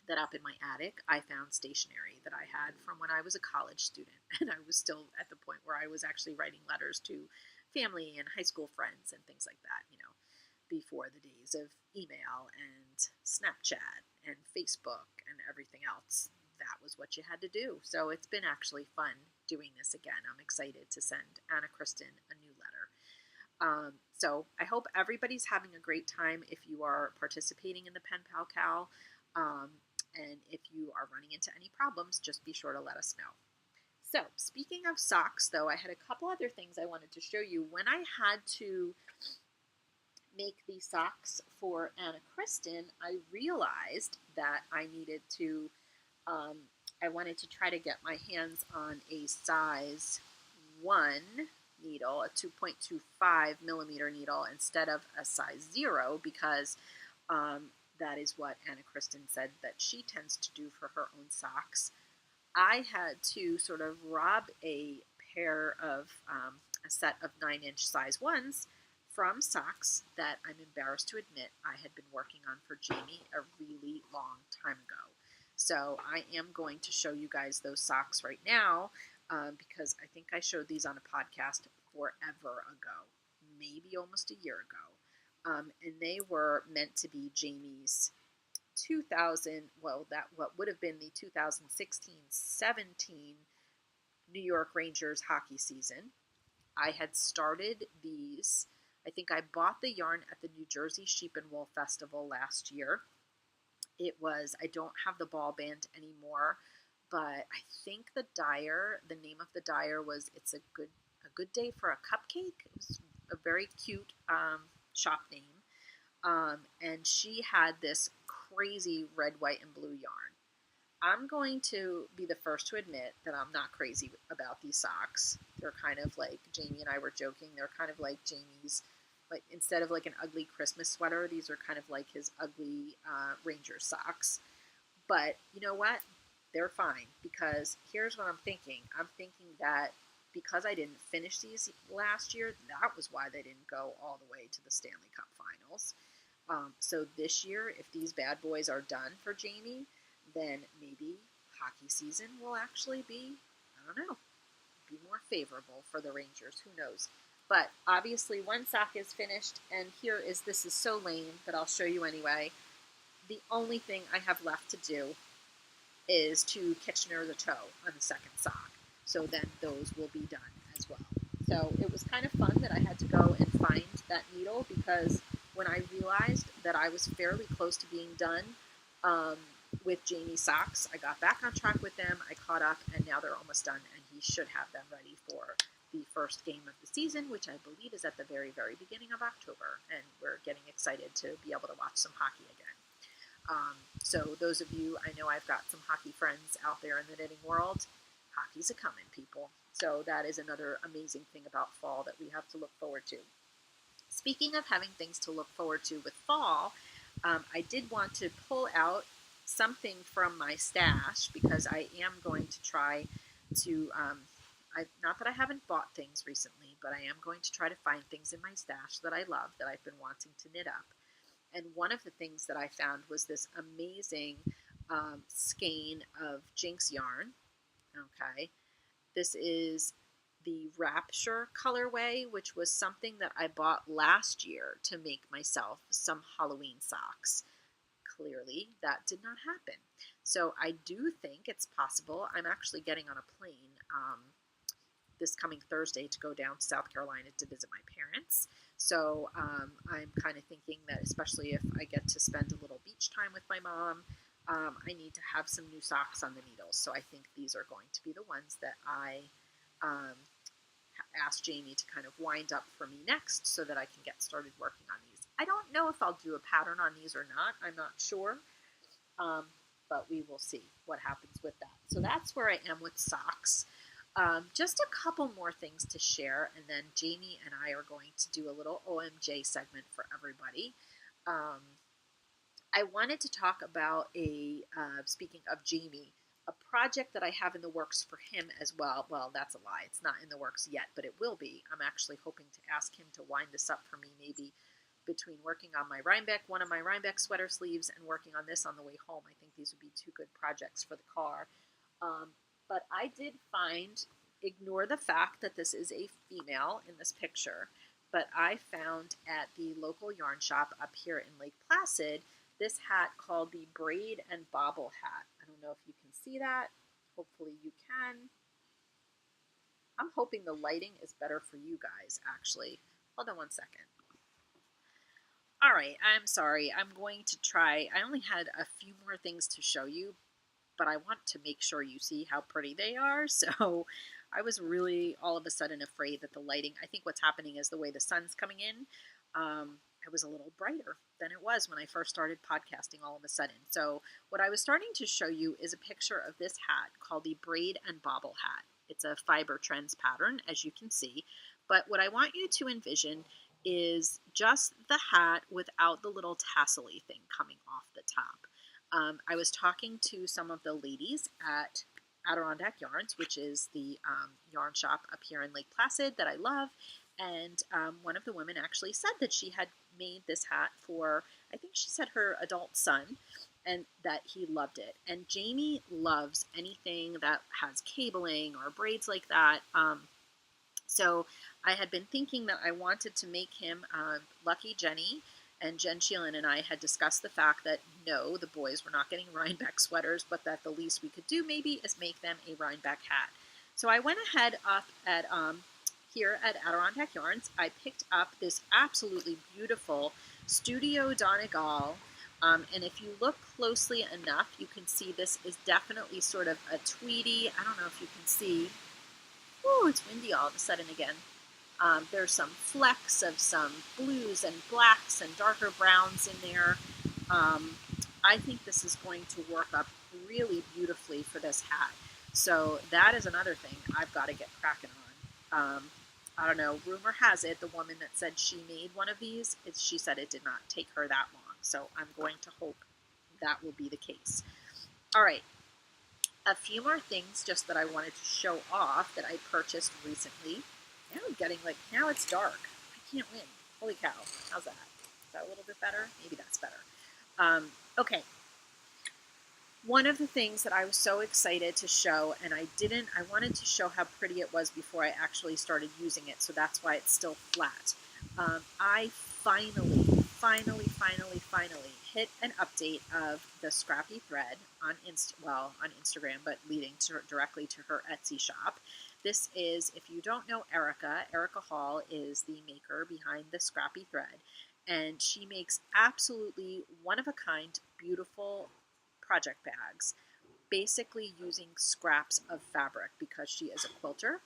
A: that up in my attic I found stationery that I had from when I was a college student, and I was still at the point where I was actually writing letters to family and high school friends and things like that, you know, before the days of email and Snapchat and Facebook and everything else. That was what you had to do. So it's been actually fun doing this again. I'm excited to send Anna Kristen a new letter. So I hope everybody's having a great time if you are participating in the Penpal Cowl. And if you are running into any problems, just be sure to let us know. So speaking of socks, though, I had a couple other things I wanted to show you. When I had to make these socks for Anna Kristen, I realized that I needed to, I wanted to try to get my hands on a size 1 needle, a 2.25 millimeter needle, instead of a size 0, because that is what Anna Kristen said that she tends to do for her own socks. I had to sort of rob a pair of, a set of 9-inch size 1s from socks that I'm embarrassed to admit I had been working on for Jamie a really long time ago. So I am going to show you guys those socks right now, because I think I showed these on a podcast forever ago, maybe almost a year ago. And they were meant to be Jamie's 2000, well, that what would have been the 2016-17 New York Rangers hockey season. I had started these, I think I bought the yarn at the New Jersey Sheep and Wool Festival last year. It was, I don't have the ball band anymore, but I think the dyer, the name of the dyer was It's a Good Day for a Cupcake. It was a very cute shop name. And she had this crazy red, white, and blue yarn. I'm going to be the first to admit that I'm not crazy about these socks. They're kind of like, Jamie and I were joking, they're kind of like Jamie's, like instead of like an ugly Christmas sweater, these are kind of like his ugly Ranger socks. But you know what? They're fine, because here's what I'm thinking. I'm thinking that because I didn't finish these last year, that was why they didn't go all the way to the Stanley Cup Finals. So this year, if these bad boys are done for Jamie, then maybe hockey season will actually be, I don't know, be more favorable for the Rangers. Who knows? But obviously one sock is finished, and here is, this is so lame, but I'll show you anyway. The only thing I have left to do is to Kitchener the toe on the second sock. So then those will be done as well. So it was kind of fun that I had to go and find that needle, because when I realized that I was fairly close to being done with Jamie's socks, I got back on track with them, I caught up, and now they're almost done, and he should have them ready for the first game of the season, which I believe is at the very, very beginning of October, and we're getting excited to be able to watch some hockey again. So those of you, I know I've got some hockey friends out there in the knitting world. Hockey's a-coming, people. So that is another amazing thing about fall that we have to look forward to. Speaking of having things to look forward to with fall, I did want to pull out something from my stash, because I am going to try to, not that I haven't bought things recently, but I am going to try to find things in my stash that I love, that I've been wanting to knit up. And one of the things that I found was this amazing skein of Jinx yarn. Okay, this is the Rapture colorway, which was something that I bought last year to make myself some Halloween socks. Clearly, that did not happen. So I do think it's possible. I'm actually getting on a plane this coming Thursday to go down to South Carolina to visit my parents. So I'm kind of thinking that, especially if I get to spend a little beach time with my mom, I need to have some new socks on the needles. So I think these are going to be the ones that I um, asked Jamie to kind of wind up for me next so that I can get started working on these. I don't know if I'll do a pattern on these or not. I'm not sure. But we will see what happens with that. So that's where I am with socks. Just a couple more things to share, and then Jamie and I are going to do a little OMJ segment for everybody. I wanted to talk about speaking of Jamie, a project that I have in the works for him as well. Well, that's a lie. It's not in the works yet, but it will be. I'm actually hoping to ask him to wind this up for me, maybe between working on my one of my Rhinebeck sweater sleeves, and working on this on the way home. I think these would be two good projects for the car. But I did find, ignore the fact that this is a female in this picture, but I found at the local yarn shop up here in Lake Placid this hat called the Braid and Bobble hat. I don't know if you can see that. Hopefully you can. I'm hoping the lighting is better for you guys, actually. Hold on one second. All right, I'm sorry. I'm going to try. I only had a few more things to show you, but I want to make sure you see how pretty they are. So I was really all of a sudden afraid that the lighting, I think what's happening is the way the sun's coming in, it was a little brighter than it was when I first started podcasting all of a sudden. So what I was starting to show you is a picture of this hat called the Braid and Bobble hat. It's a Fiber Trends pattern, as you can see. But what I want you to envision is just the hat without the little tassel-y thing coming off the top. I was talking to some of the ladies at Adirondack Yarns, which is the yarn shop up here in Lake Placid that I love, and one of the women actually said that she had made this hat for, I think she said, her adult son, and that he loved it. And Jamie loves anything that has cabling or braids like that. So I had been thinking that I wanted to make him Lucky Jenny, and Jen Sheelan and I had discussed the fact that no, the boys were not getting Rhinebeck sweaters, but that the least we could do maybe is make them a Rhinebeck hat. So I went ahead up at here at Adirondack Yarns. I picked up this absolutely beautiful Studio Donegal. And if you look closely enough, you can see this is definitely sort of a tweedy. I don't know if you can see. Oh, it's windy all of a sudden again. There's some flecks of some blues and blacks and darker browns in there. I think this is going to work up really beautifully for this hat. So that is another thing I've got to get cracking on. I don't know, rumor has it the woman that said she made one of these, she said it did not take her that long. So I'm going to hope that will be the case. All right. A few more things just that I wanted to show off that I purchased recently. Now I'm getting now it's dark. I can't win. Holy cow. How's that? Is that a little bit better? Maybe that's better. Okay. One of the things that I was so excited to show, and I wanted to show how pretty it was before I actually started using it, so that's why it's still flat. I finally hit an update of the Scrappy thread on Instagram, but leading directly to her Etsy shop. This is, if you don't know Erica Hall is the maker behind the Scrappy thread, and she makes absolutely one-of-a-kind, beautiful project bags, basically using scraps of fabric because she is a quilter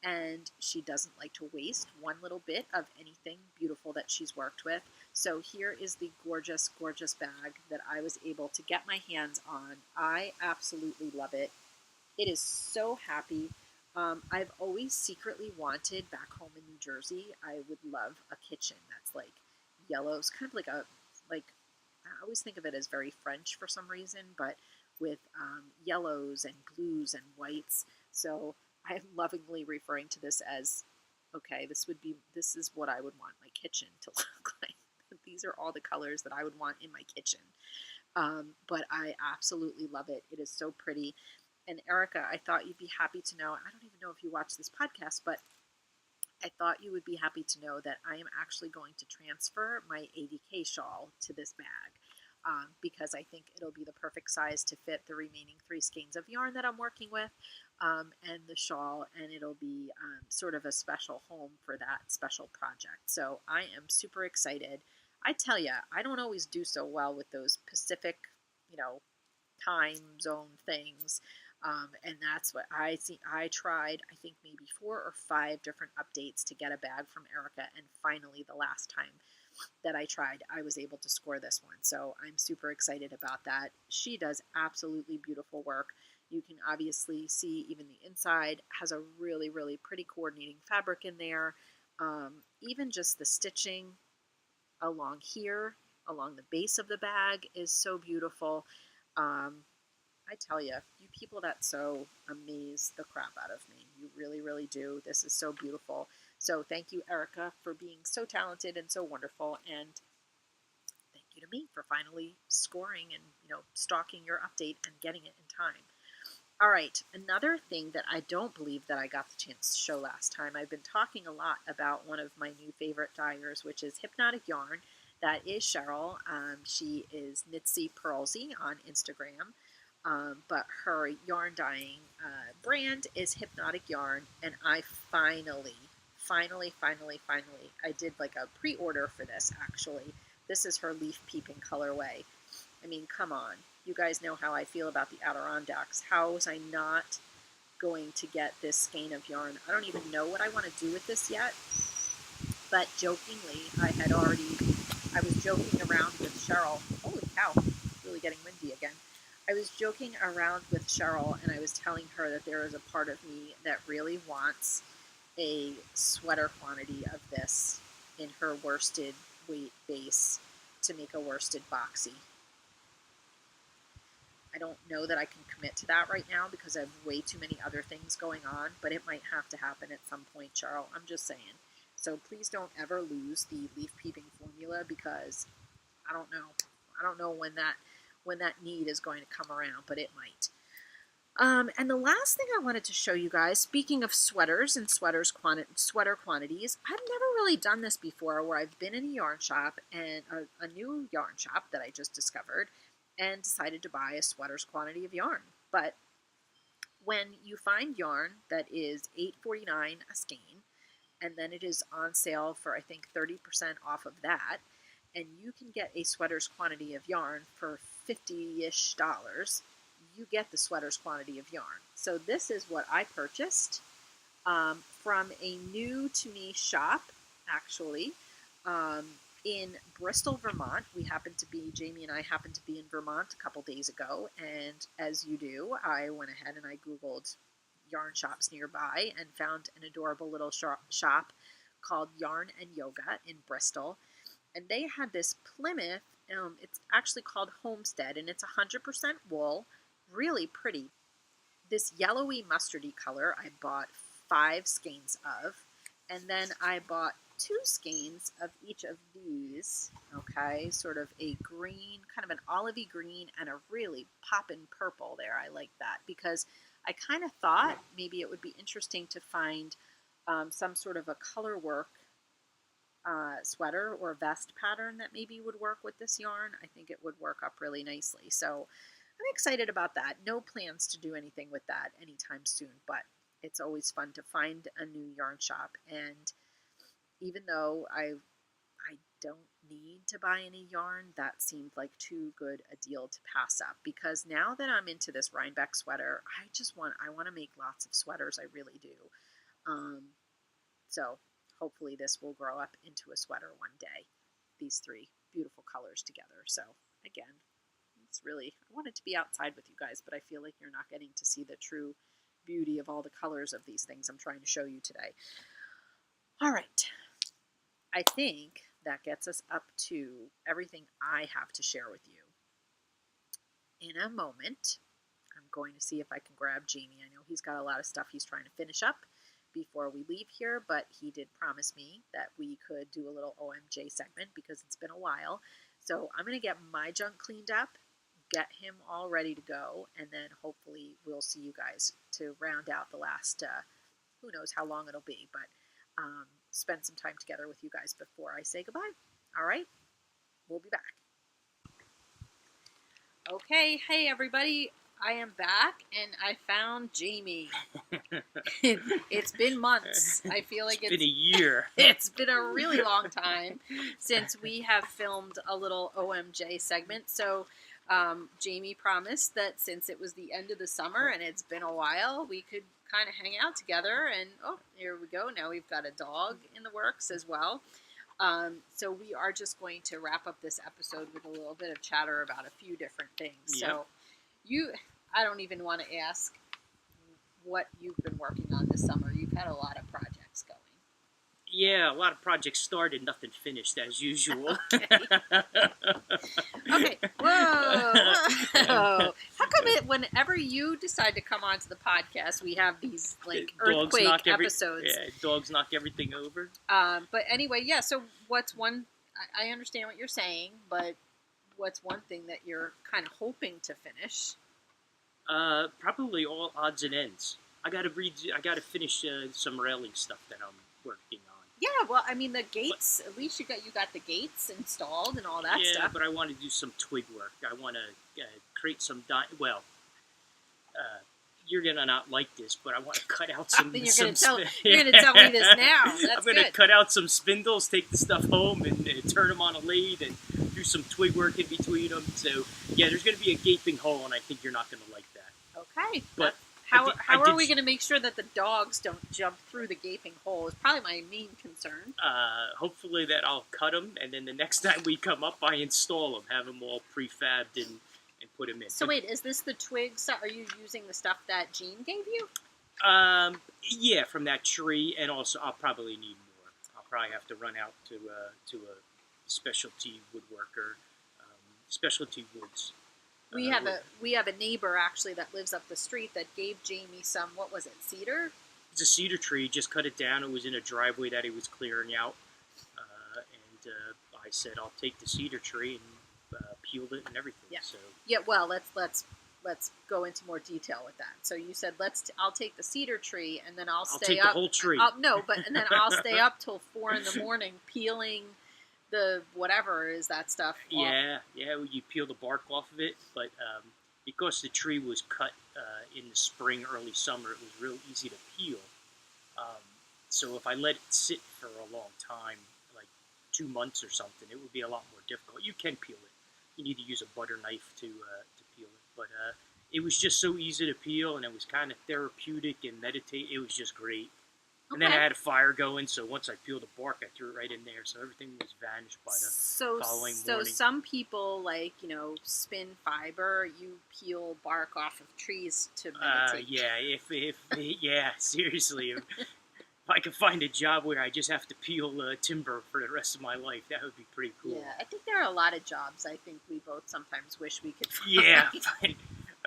A: and she doesn't like to waste one little bit of anything beautiful that she's worked with. So here is the gorgeous, gorgeous bag that I was able to get my hands on. I absolutely love it. It is so happy. I've always secretly wanted back home in New Jersey, I would love a kitchen that's like yellow. It's kind of like I always think of it as very French for some reason, but with yellows and blues and whites. So I'm lovingly referring to this as, okay, this is what I would want my kitchen to look like. These are all the colors that I would want in my kitchen. But I absolutely love it. It is so pretty. And Erica, I thought you'd be happy to know, I don't even know if you watch this podcast, but I thought you would be happy to know that I am actually going to transfer my 80K shawl to this bag. Because I think it'll be the perfect size to fit the remaining 3 skeins of yarn that I'm working with, and the shawl, and it'll be sort of a special home for that special project. So I am super excited. I tell you, I don't always do so well with those Pacific, time zone things. And that's what I see. I tried, I think maybe 4 or 5 different updates to get a bag from Erica, and finally the last time that I tried, I was able to score this one. So I'm super excited about that. She does absolutely beautiful work. You can obviously see even the inside has a really, really pretty coordinating fabric in there. Even just the stitching along here, along the base of the bag is so beautiful. I tell you, you people that sew amaze the crap out of me. You really, really do. This is so beautiful. So thank you, Erica, for being so talented and so wonderful. And thank you to me for finally scoring and, stalking your update and getting it in time. All right, another thing that I don't believe that I got the chance to show last time, I've been talking a lot about one of my new favorite dyers, which is Hypnotic Yarn. That is Cheryl. She is Knitsy Pearlsy on Instagram. But her yarn dyeing brand is Hypnotic Yarn, and I finally, I did like a pre-order for this, actually. This is her leaf peeping colorway. I mean, come on. You guys know how I feel about the Adirondacks. How was I not going to get this skein of yarn? I don't even know what I want to do with this yet, but jokingly, I was joking around with Cheryl. Holy cow, it's really getting windy again. I was joking around with Cheryl, and I was telling her that there is a part of me that really wants a sweater quantity of this in her worsted weight base to make a worsted boxy. I don't know that I can commit to that right now because I have way too many other things going on, but it might have to happen at some point, Cheryl. I'm just saying. So please don't ever lose the leaf peeping formula, because I don't know. I don't know when that need is going to come around, but it might. And the last thing I wanted to show you guys, speaking of sweaters and sweater quantities, I've never really done this before, where I've been in a yarn shop, and a new yarn shop that I just discovered, and decided to buy a sweater's quantity of yarn. But when you find yarn that is $8.49 a skein, and then it is on sale for, I think, 30% off of that, and you can get a sweater's quantity of yarn for $50-ish, you get the sweater's quantity of yarn. So this is what I purchased from a new to me shop, actually, in Bristol, Vermont. Jamie and I happened to be in Vermont a couple days ago, and as you do, I went ahead and I Googled yarn shops nearby and found an adorable little shop called Yarn and Yoga in Bristol. And they had this Plymouth, it's actually called Homestead, and it's 100% wool, really pretty. This yellowy mustardy color I bought 5 skeins of, and then I bought 2 skeins of each of these, okay, sort of a green, kind of an olivey green, and a really poppin' purple there. I like that because I kind of thought maybe it would be interesting to find some sort of a color work sweater or vest pattern that maybe would work with this yarn. I think it would work up really nicely. So I'm excited about that. No plans to do anything with that anytime soon, but it's always fun to find a new yarn shop. And even though I don't need to buy any yarn, that seemed like too good a deal to pass up, because now that I'm into this Rhinebeck sweater, I want to make lots of sweaters. I really do. So hopefully this will grow up into a sweater one day, these 3 beautiful colors together. So again, it's really, I wanted to be outside with you guys, but I feel like you're not getting to see the true beauty of all the colors of these things I'm trying to show you today. All right. I think that gets us up to everything I have to share with you. In a moment, I'm going to see if I can grab Jamie. I know he's got a lot of stuff he's trying to finish up before we leave here, but he did promise me that we could do a little OMJ segment because it's been a while. So I'm going to get my junk cleaned up, get him all ready to go, and then hopefully we'll see you guys to round out the last, who knows how long it'll be, but spend some time together with you guys before I say goodbye. All right, we'll be back. Okay, hey everybody, I am back, and I found Jamie. It's been months. I feel like
B: it's been a year.
A: It's been a really long time since we have filmed a little OMJ segment. So Jamie promised that since it was the end of the summer and it's been a while, we could kind of hang out together. And oh, here we go. Now we've got a dog in the works as well. So we are just going to wrap up this episode with a little bit of chatter about a few different things.
B: Yep.
A: So I don't even want to ask what you've been working on this summer. You've had a lot of projects going.
B: Yeah, a lot of projects started, nothing finished as usual.
A: Okay. Okay. Whoa. How come whenever you decide to come onto the podcast, we have these like earthquake episodes?
B: Yeah, dogs knock everything over.
A: But anyway, yeah. So what's one? I understand what you're saying, but what's one thing that you're kind of hoping to finish?
B: Probably all odds and ends. I got to finish some railing stuff that I'm working on.
A: Yeah, well, I mean the gates. At least you got the gates installed and all that stuff.
B: Yeah, but I want to do some twig work. I want to create some you're gonna not like this, but I want to cut out some.
A: You're gonna tell me this now. That's
B: I'm gonna cut out some spindles, take the stuff home, and turn them on a lathe, and do some twig work in between them. So yeah, there's gonna be a gaping hole, and I think you're not gonna like that.
A: Okay,
B: but
A: how are we going to make sure that the dogs don't jump through the gaping hole is probably my main concern.
B: Hopefully that I'll cut them, and then the next time we come up, I install them, have them all prefabbed and put them in.
A: So wait, is this the twigs? Are you using the stuff that Jean gave you?
B: Yeah, from that tree, and also I'll probably need more. I'll probably have to run out to a specialty woodworker, specialty woods.
A: We have a neighbor actually that lives up the street that gave Jamie some, what was it, cedar?
B: It's a cedar tree. Just cut it down. It was in a driveway that he was clearing out, and I said I'll take the cedar tree and peeled it and everything.
A: Yeah.
B: So
A: yeah. Well, let's go into more detail with that. So you said I'll take the cedar tree and then I'll stay
B: take
A: up.
B: The whole tree.
A: And then I'll stay up till 4 a.m. peeling the whatever is that stuff off.
B: Yeah, you peel the bark off of it, but because the tree was cut in the spring, early summer, it was real easy to peel. So if I let it sit for a long time, like 2 months or something, it would be a lot more difficult. You can peel it. You need to use a butter knife to peel it, but it was just so easy to peel, and it was kind of therapeutic and meditate. It was just great. And then I had a fire going, so once I peeled the bark, I threw it right in there, so everything was vanished by the following morning.
A: So some people, like, spin fiber, you peel bark off of trees to meditate.
B: Yeah, seriously. If I could find a job where I just have to peel timber for the rest of my life, that would be pretty cool.
A: Yeah, I think there are a lot of jobs I think we both sometimes wish we could find.
B: Yeah, I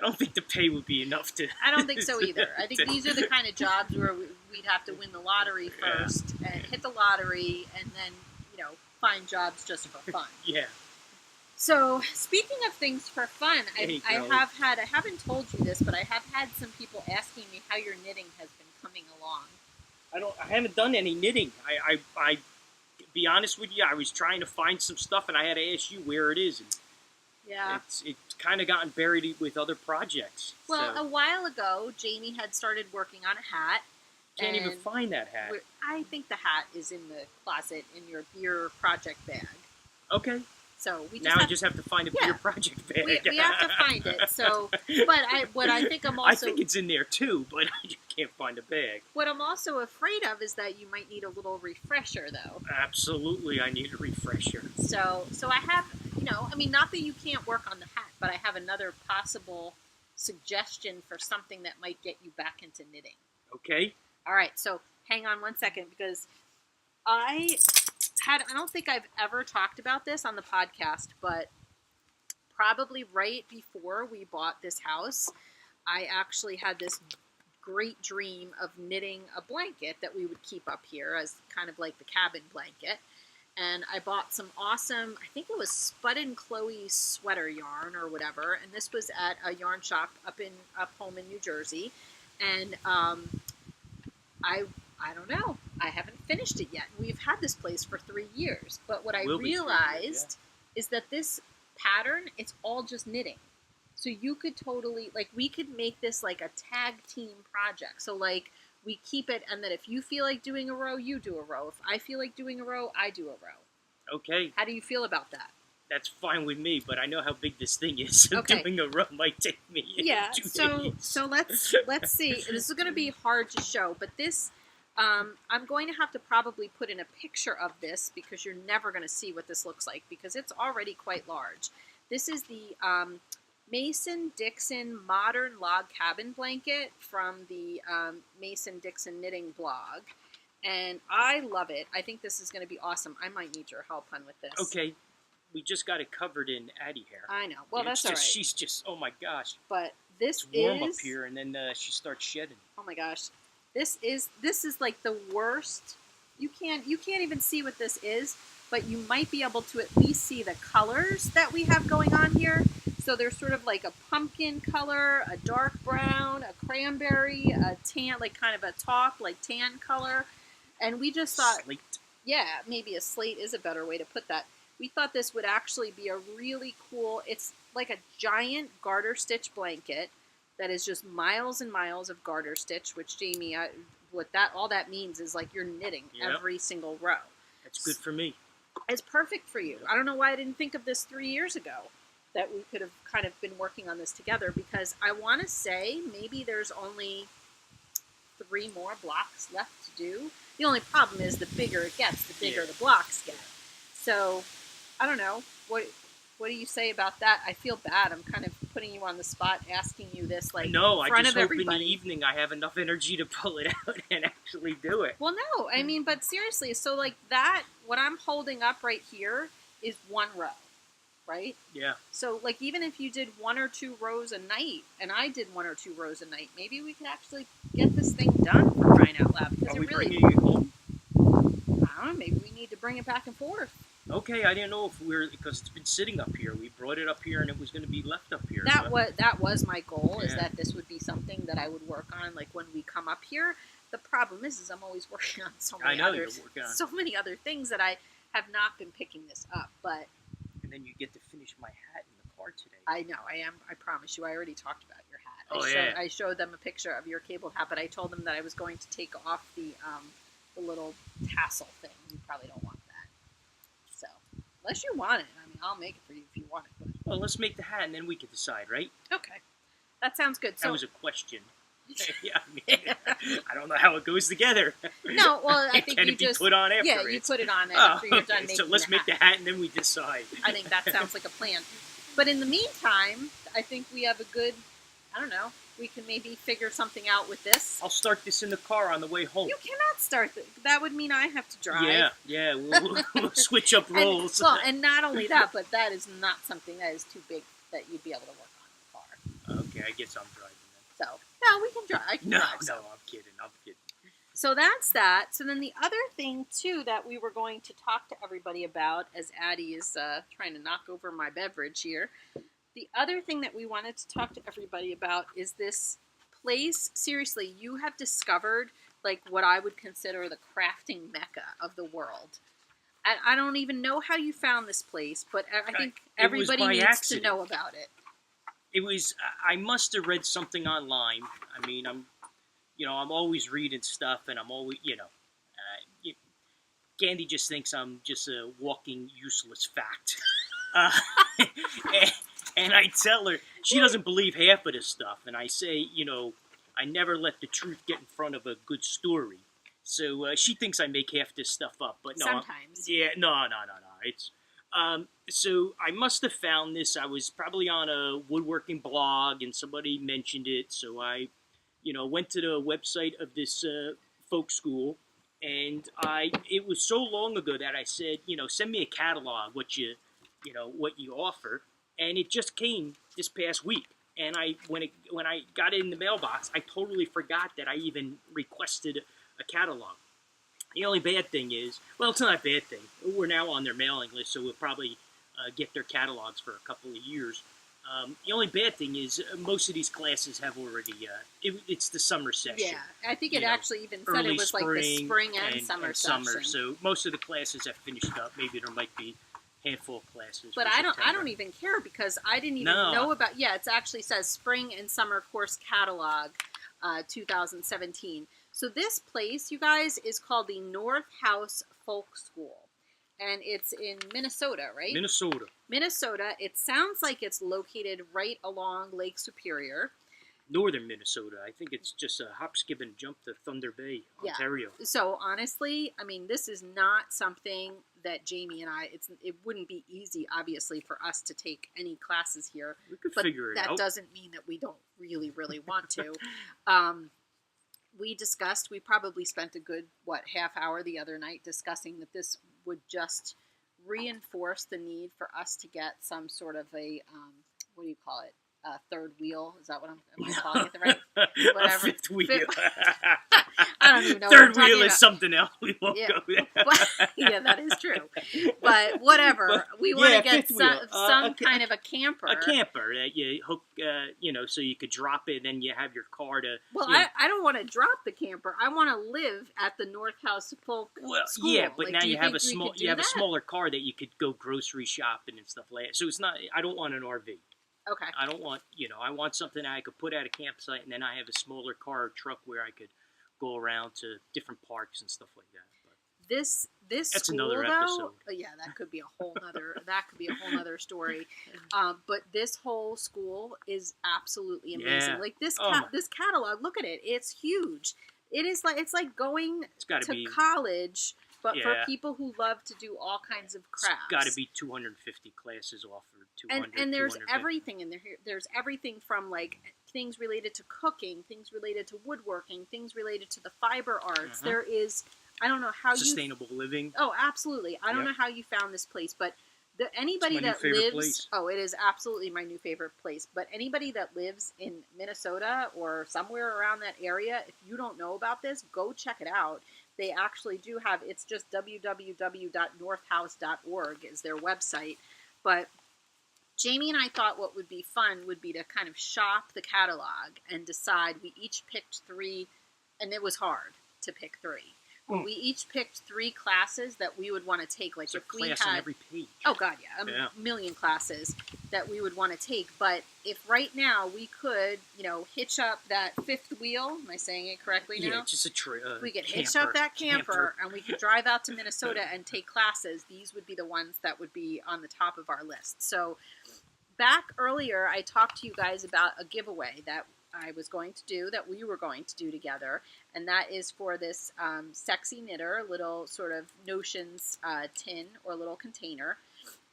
B: don't think the pay would be enough to...
A: I don't think so either. I think these are the kind of jobs where we'd have to win the lottery first and hit the lottery and then, find jobs just for fun.
B: Yeah.
A: So, speaking of things for fun, I haven't told you this, but I have had some people asking me how your knitting has been coming along.
B: I haven't done any knitting. I be honest with you, I was trying to find some stuff and I had to ask you where it is. And
A: yeah.
B: It's kind of gotten buried with other projects.
A: Well, a while ago, Jamie had started working on a hat.
B: Can't even find that hat.
A: I think the hat is in the closet in your beer project bag.
B: Okay.
A: So
B: I just have to find a beer project bag.
A: We have to find it. So, but I think I'm also...
B: I think it's in there too, but I just can't find a bag.
A: What I'm also afraid of is that you might need a little refresher, though.
B: Absolutely, I need a refresher.
A: So I have, not that you can't work on the hat, but I have another possible suggestion for something that might get you back into knitting.
B: Okay.
A: All right, so hang on one second, because I don't think I've ever talked about this on the podcast, but probably right before we bought this house, I actually had this great dream of knitting a blanket that we would keep up here as kind of like the cabin blanket. and I bought some awesome, I think it was Spud and Chloe sweater yarn or whatever, and this was at a yarn shop up home in New Jersey, and I don't know, I haven't finished it yet. We've had this place for 3 years, but what I realized is that this pattern, it's all just knitting. So you could totally, like, we could make this like a tag team project. So like, we keep it, and then if you feel like doing a row, you do a row. If I feel like doing a row, I do a row.
B: Okay.
A: How do you feel about that?
B: That's fine with me, but I know how big this thing is. So
A: okay.
B: Doing a row might take me 2 days.
A: So let's see. This is going to be hard to show, but this, I'm going to have to probably put in a picture of this because you're never going to see what this looks like because it's already quite large. This is the Mason-Dixon Modern Log Cabin Blanket from the Mason-Dixon Knitting blog. And I love it. I think this is going to be awesome. I might need your help, hun, with this.
B: Okay. We just got it covered in Addie hair.
A: I know. Well, that's all right.
B: She's just, oh my gosh.
A: But this
B: it's warm up here, and then she starts shedding.
A: Oh my gosh. This is like the worst. You can't even see what this is, but you might be able to at least see the colors that we have going on here. So there's sort of like a pumpkin color, a dark brown, a cranberry, a tan, like kind of a taupe, like tan color. And we just thought,
B: slate.
A: Yeah, maybe a slate is a better way to put that. We thought this would actually be a really cool, it's like a giant garter stitch blanket that is just miles and miles of garter stitch, which Jamie, all that means is like you're knitting every single row.
B: That's good for me.
A: It's perfect for you. I don't know why I didn't think of this 3 years ago, that we could have kind of been working on this together, because I want to say maybe there's only 3 more blocks left to do. The only problem is the bigger it gets, the bigger the blocks get. So, I don't know. What do you say about that? I feel bad. I'm kind of putting you on the spot, asking you this, like,
B: no,
A: in front
B: I just
A: of
B: hope
A: everybody.
B: in the evening I have enough energy to pull it out and actually do it.
A: Well, no, I mean, but seriously, so like that, what I'm holding up right here is 1 row, right?
B: Yeah.
A: So, like, even if you did 1 or 2 rows a night, and I did 1 or 2 rows a night, maybe we could actually get this thing done for crying out loud. Because
B: Are we
A: really,
B: bringing it home?
A: I don't know, maybe we need to bring it back and forth.
B: Okay, I didn't know if because it's been sitting up here. We brought it up here, and it was going to be left up here.
A: That was my goal, is that this would be something that I would work on, like, when we come up here. The problem is I'm always working on so many other things that I have not been picking this up. But
B: and then you get to finish my hat in the car today.
A: I know, I am. I promise you. I already talked about your hat.
B: I
A: showed them a picture of your cable hat, but I told them that I was going to take off the little tassel thing. You probably don't want that. So, unless you want it, I mean, I'll make it for you if you want it. But...
B: Well, let's make the hat, and then we can decide, right?
A: Okay, that sounds good.
B: That was a question. Yeah, I mean, I don't know how it goes together.
A: No, well, I think you just
B: put on after.
A: Yeah, you put it on after you're done making.
B: So let's make the hat, and then we decide.
A: I think that sounds like a plan. But in the meantime, I think we have a good. I don't know. We can maybe figure something out with this.
B: I'll start this in the car on the way home.
A: You cannot start that would mean I have to drive.
B: Yeah, we'll switch up roles.
A: And not only that, but that is not something that is too big that you'd be able to work on in the car.
B: Okay, I guess I'm driving then.
A: So, no, we can drive. I can drive.
B: No, I'm kidding.
A: So that's that. So then the other thing, too, that we were going to talk to everybody about, as Addie is trying to knock over my beverage here, the other thing that we wanted to talk to everybody about is this place. Seriously, you have discovered, like, what I would consider the crafting mecca of the world. And I don't even know how you found this place, but I think everybody needs to know about it.
B: It was, I must have read something online. I mean, I'm always reading stuff, and I'm always, Candy just thinks I'm just a walking useless fact. And I tell her, she doesn't believe half of this stuff. And I say, I never let the truth get in front of a good story. So she thinks I make half this stuff up. But no.
A: Sometimes.
B: Yeah, no. It's so I must have found this. I was probably on a woodworking blog, and somebody mentioned it. So I, went to the website of this folk school. And it was so long ago that I said, send me a catalog, what you offer. And it just came this past week. And when I got it in the mailbox, I totally forgot that I even requested a catalog. The only bad thing is, well, it's not a bad thing. We're now on their mailing list, so we'll probably get their catalogs for a couple of years. The only bad thing is most of these classes have already, it's the summer session.
A: Yeah, I think it actually even said it was like the spring and summer session.
B: So most of the classes have finished up. Maybe there might be a handful of classes.
A: But I don't even care because I didn't even know about, it actually says spring and summer course catalog 2017. So this place, you guys, is called the North House Folk School. And it's in Minnesota, right? Minnesota. It sounds like it's located right along Lake Superior.
B: Northern Minnesota. I think it's just a hop, skip, and jump to Thunder Bay, Ontario.
A: So honestly, I mean, this is not something that Jamie and it wouldn't be easy, obviously, for us to take any classes here.
B: We could figure it out.
A: That doesn't mean that we don't really, really want to. We probably spent a good, half hour the other night discussing that this would just reinforce the need for us to get some sort of a, what do you call it? Third wheel. Is that what am I calling it the right? Whatever.
B: A fifth wheel.
A: I don't even know.
B: Third wheel is something else. We won't go there.
A: Yeah, that is true. But whatever. We want to get some kind of a camper.
B: A camper that you hook, so you could drop it, and then you have your car to.
A: Well, I don't want to drop the camper. I want to live at the North House Folk School.
B: Yeah, but now you have a smaller car that you could go grocery shopping and stuff like that. So it's not. I don't want an RV.
A: Okay.
B: I don't want, I want something I could put at a campsite, and then I have a smaller car or truck where I could go around to different parks and stuff like that. But
A: this
B: that's
A: school,
B: another episode.
A: Yeah, that could be a whole nother story. But this whole school is absolutely amazing.
B: Yeah.
A: Like this catalog, look at it. It's huge. It's like going to college. But for people who love to do all kinds of crafts.
B: It's got to be 250 classes offered.
A: And there's everything in there. There's everything from like things related to cooking, things related to woodworking, things related to the fiber arts. There is, I don't know how
B: sustainable living.
A: Oh, absolutely. I don't know how you found this place, but anybody that lives. Place. Oh, it is absolutely my new favorite place. But anybody that lives in Minnesota or somewhere around that area, if you don't know about this, go check it out. They actually do have, it's just www.northhouse.org is their website. But Jamie and I thought what would be fun would be to kind of shop the catalog and decide. We each picked 3, and it was hard to pick 3. We each picked 3 classes that we would want to take. Like if we had
B: on every page.
A: Oh God, yeah, a million classes that we would want to take. But if right now we could, hitch up that 5th wheel. Am I saying it correctly now?
B: Yeah, just
A: we could hitch up that camper and we could drive out to Minnesota and take classes. These would be the ones that would be on the top of our list. So back earlier, I talked to you guys about a giveaway that I was going to do, that we were going to do together, and that is for this sexy knitter, little sort of Notions tin or little container.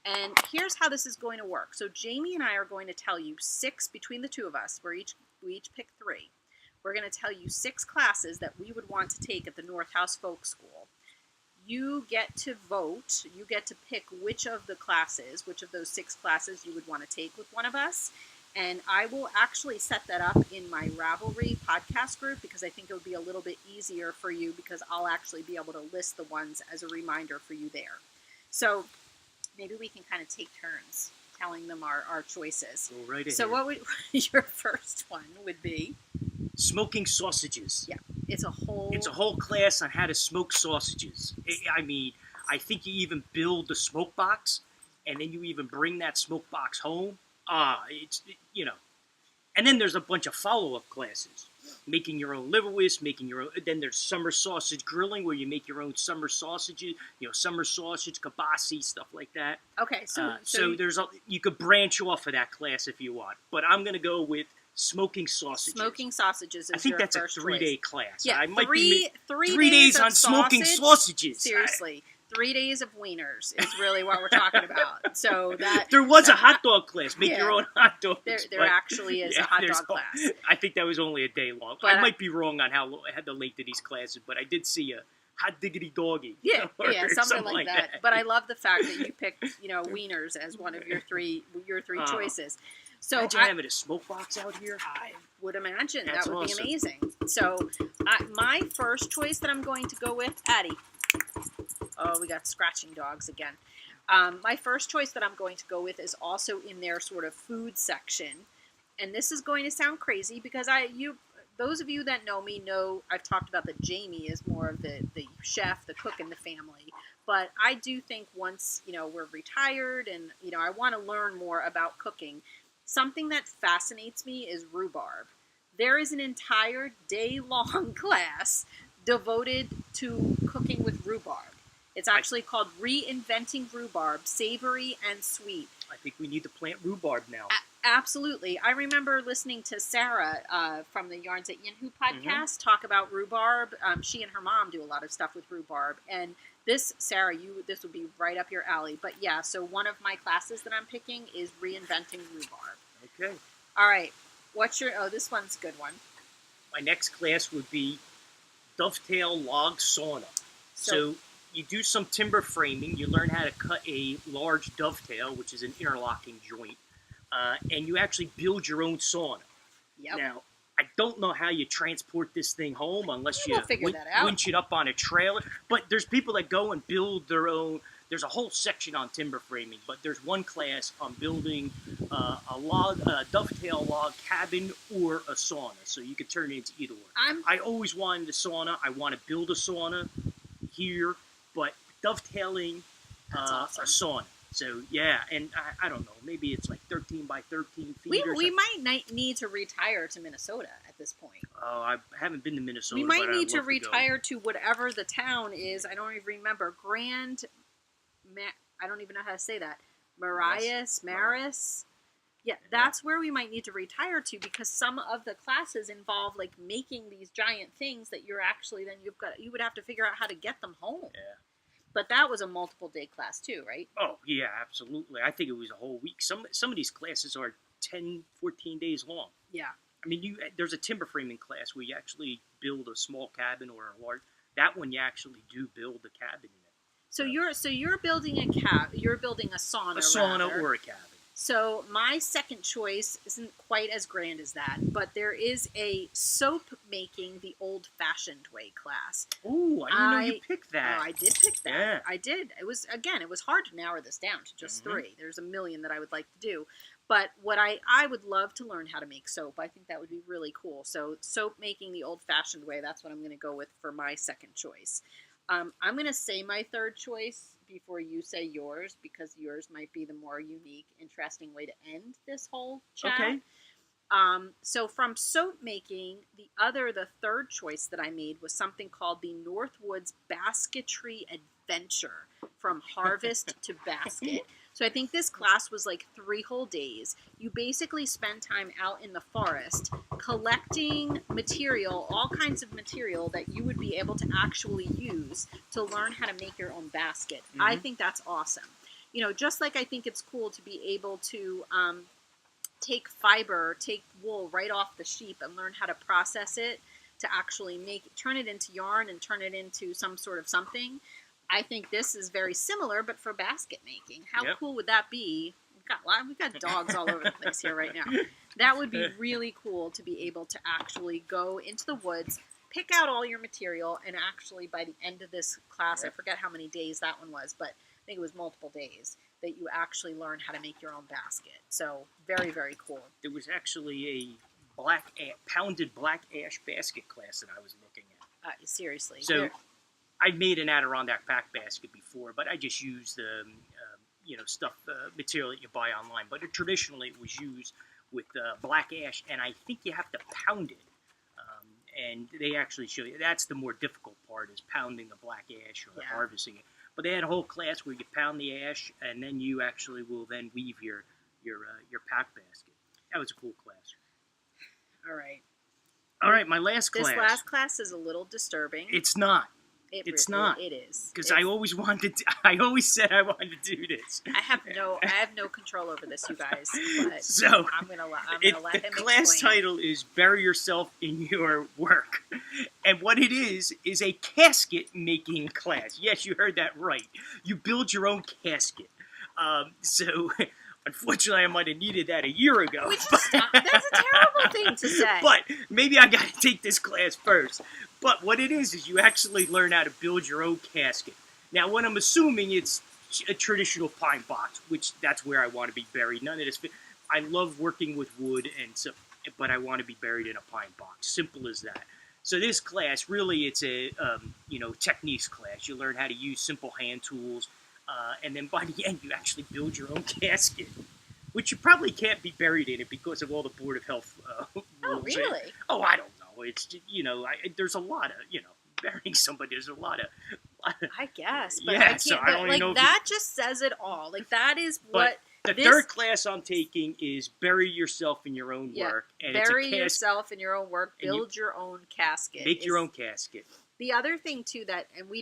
A: And here's how this is going to work. So Jamie and I are going to tell you 6, between the two of us, we each pick 3. We're going to tell you 6 classes that we would want to take at the North House Folk School. You get to vote. You get to pick which of those 6 classes you would want to take with one of us. And I will actually set that up in my Ravelry podcast group because I think it would be a little bit easier for you because I'll actually be able to list the ones as a reminder for you there. So maybe we can kind of take turns telling them our choices.
B: Go right ahead.
A: So what would your first one would be?
B: Smoking sausages.
A: Yeah, it's a whole
B: class on how to smoke sausages. I mean, I think you even build the smoke box, and then you even bring that smoke box home. And then there's a bunch of follow-up classes. Making your own liverwurst, then there's summer sausage grilling where you make your own summer sausages, summer sausage, kielbasa, stuff like that.
A: Okay, so
B: you could branch off of that class if you want. But I'm going to go with smoking sausages.
A: Smoking sausages is
B: I think
A: your
B: that's a
A: first
B: 3-day class.
A: Yeah,
B: I might
A: three
B: 3 days on smoking sausages.
A: Seriously. 3 days of wieners is really what we're talking about. So that
B: there was a hot dog class. Make your own hot dogs.
A: There actually is a hot dog class.
B: I think that was only a day long. But I might be wrong on how the length of these classes, but I did see a hot diggity doggy.
A: Yeah, something like that. But I love the fact that you picked, wieners as one of your three choices. So
B: imagine having a smoke box out here.
A: I would imagine
B: That's
A: that would
B: awesome.
A: be amazing. So my first choice that I'm going to go with, Addie. Oh, we got scratching dogs again. My first choice that I'm going to go with is also in their sort of food section. And this is going to sound crazy because those of you that know me know I've talked about that Jamie is more of the chef, the cook in the family. But I do think once, we're retired and, I want to learn more about cooking, something that fascinates me is rhubarb. There is an entire day-long class devoted to cooking with rhubarb. It's actually called Reinventing Rhubarb, Savory and Sweet.
B: I think we need to plant rhubarb now.
A: Absolutely. I remember listening to Sarah from the Yarns at Yinhu podcast talk about rhubarb. She and her mom do a lot of stuff with rhubarb. And this, Sarah, this would be right up your alley. But yeah, so one of my classes that I'm picking is Reinventing Rhubarb.
B: Okay.
A: All right. This one's a good one.
B: My next class would be Dovetail Log Sauna. So you do some timber framing. You learn how to cut a large dovetail, which is an interlocking joint. And you actually build your own sauna.
A: Yep.
B: Now, I don't know how you transport this thing home unless you winch it up on a trailer. But there's people that go and build their own. There's a whole section on timber framing, but there's one class on building a dovetail log cabin or a sauna. So you could turn it into either one. I always wanted a sauna. I want to build a sauna here, but dovetailing
A: awesome.
B: a sauna. So, yeah, and I don't know, maybe it's like 13 by 13 feet
A: we might need to retire to Minnesota at this point.
B: Oh, I haven't been to Minnesota.
A: We might need to retire to whatever the town is. I don't even remember. I don't even know how to say that. Maris. Yeah, that's where we might need to retire to because some of the classes involve like making these giant things that you're actually you would have to figure out how to get them home.
B: Yeah. But
A: that was a multiple day class too, right?
B: Oh, yeah, absolutely. I think it was a whole week. Some of these classes are 10, 14 days long.
A: Yeah.
B: I mean, there's a timber framing class where you actually build a small cabin or a large. That one you actually do build a cabin in it.
A: So you're building you're building a sauna.
B: A sauna or a cabin.
A: So my second choice isn't quite as grand as that, but there is a soap making the old-fashioned way class.
B: Ooh, I didn't know you picked that.
A: Oh, I did pick that.
B: Yeah.
A: I did. It was hard to narrow this down to just 3. There's a million that I would like to do. But what I would love to learn how to make soap. I think that would be really cool. So soap making the old-fashioned way, that's what I'm going to go with for my second choice. I'm going to say my third choice before you say yours, because yours might be the more unique, interesting way to end this whole chat.
B: Okay.
A: So from soap making, the third choice that I made was something called the Northwoods Basketry Adventure, from harvest to basket. So I think this class was like 3 whole days. You basically spend time out in the forest collecting material, all kinds of material that you would be able to actually use to learn how to make your own basket. I think that's awesome. Just like I think it's cool to be able to take wool right off the sheep and learn how to process it to actually turn it into yarn and turn it into some sort of something. I think this is very similar, but for basket making. How cool would that be? We've got dogs all over the place here right now. That would be really cool to be able to actually go into the woods, pick out all your material, and actually by the end of this class, I forget how many days that one was, but I think it was multiple days, that you actually learn how to make your own basket. So very, very cool.
B: There was actually a pounded black ash basket class that I was looking at.
A: Seriously.
B: So I made an Adirondack pack basket before, but I just used the material that you buy online. But traditionally it was used with black ash, and I think you have to pound it. And they actually show you that's the more difficult part, is pounding the black ash or harvesting it. But they had a whole class where you pound the ash, and then you actually will then weave your pack basket. That was a cool class. All right, my last class.
A: This last class is a little disturbing.
B: It's not. It's not.
A: It is.
B: Because I always said I wanted to do this.
A: I have no control over this, you guys. But
B: so
A: I'm gonna let him
B: the class
A: explain.
B: title is "Bury Yourself in Your Work," and what it is a casket making class. Yes, you heard that right. You build your own casket. So Unfortunately, I might have needed that a year ago.
A: That's a terrible thing to say.
B: But maybe I got to take this class first. But what it is you actually learn how to build your own casket. Now, what I'm assuming it's a traditional pine box, which that's where I want to be buried. None of this. I love working with wood, but I want to be buried in a pine box. Simple as that. So this class, really, it's a techniques class. You learn how to use simple hand tools, and then by the end, you actually build your own casket, which you probably can't be buried in it because of all the Board of Health rules.
A: Oh, really?
B: I don't know. It's just, there's a lot of burying somebody. There's a lot of.
A: I guess, but
B: yeah,
A: I can't.
B: so I don't know
A: that just says it all. Like that is what.
B: The third class I'm taking is bury yourself in your own work. And
A: bury yourself in your own work. Build your own casket.
B: Make your own casket.
A: The other thing too and we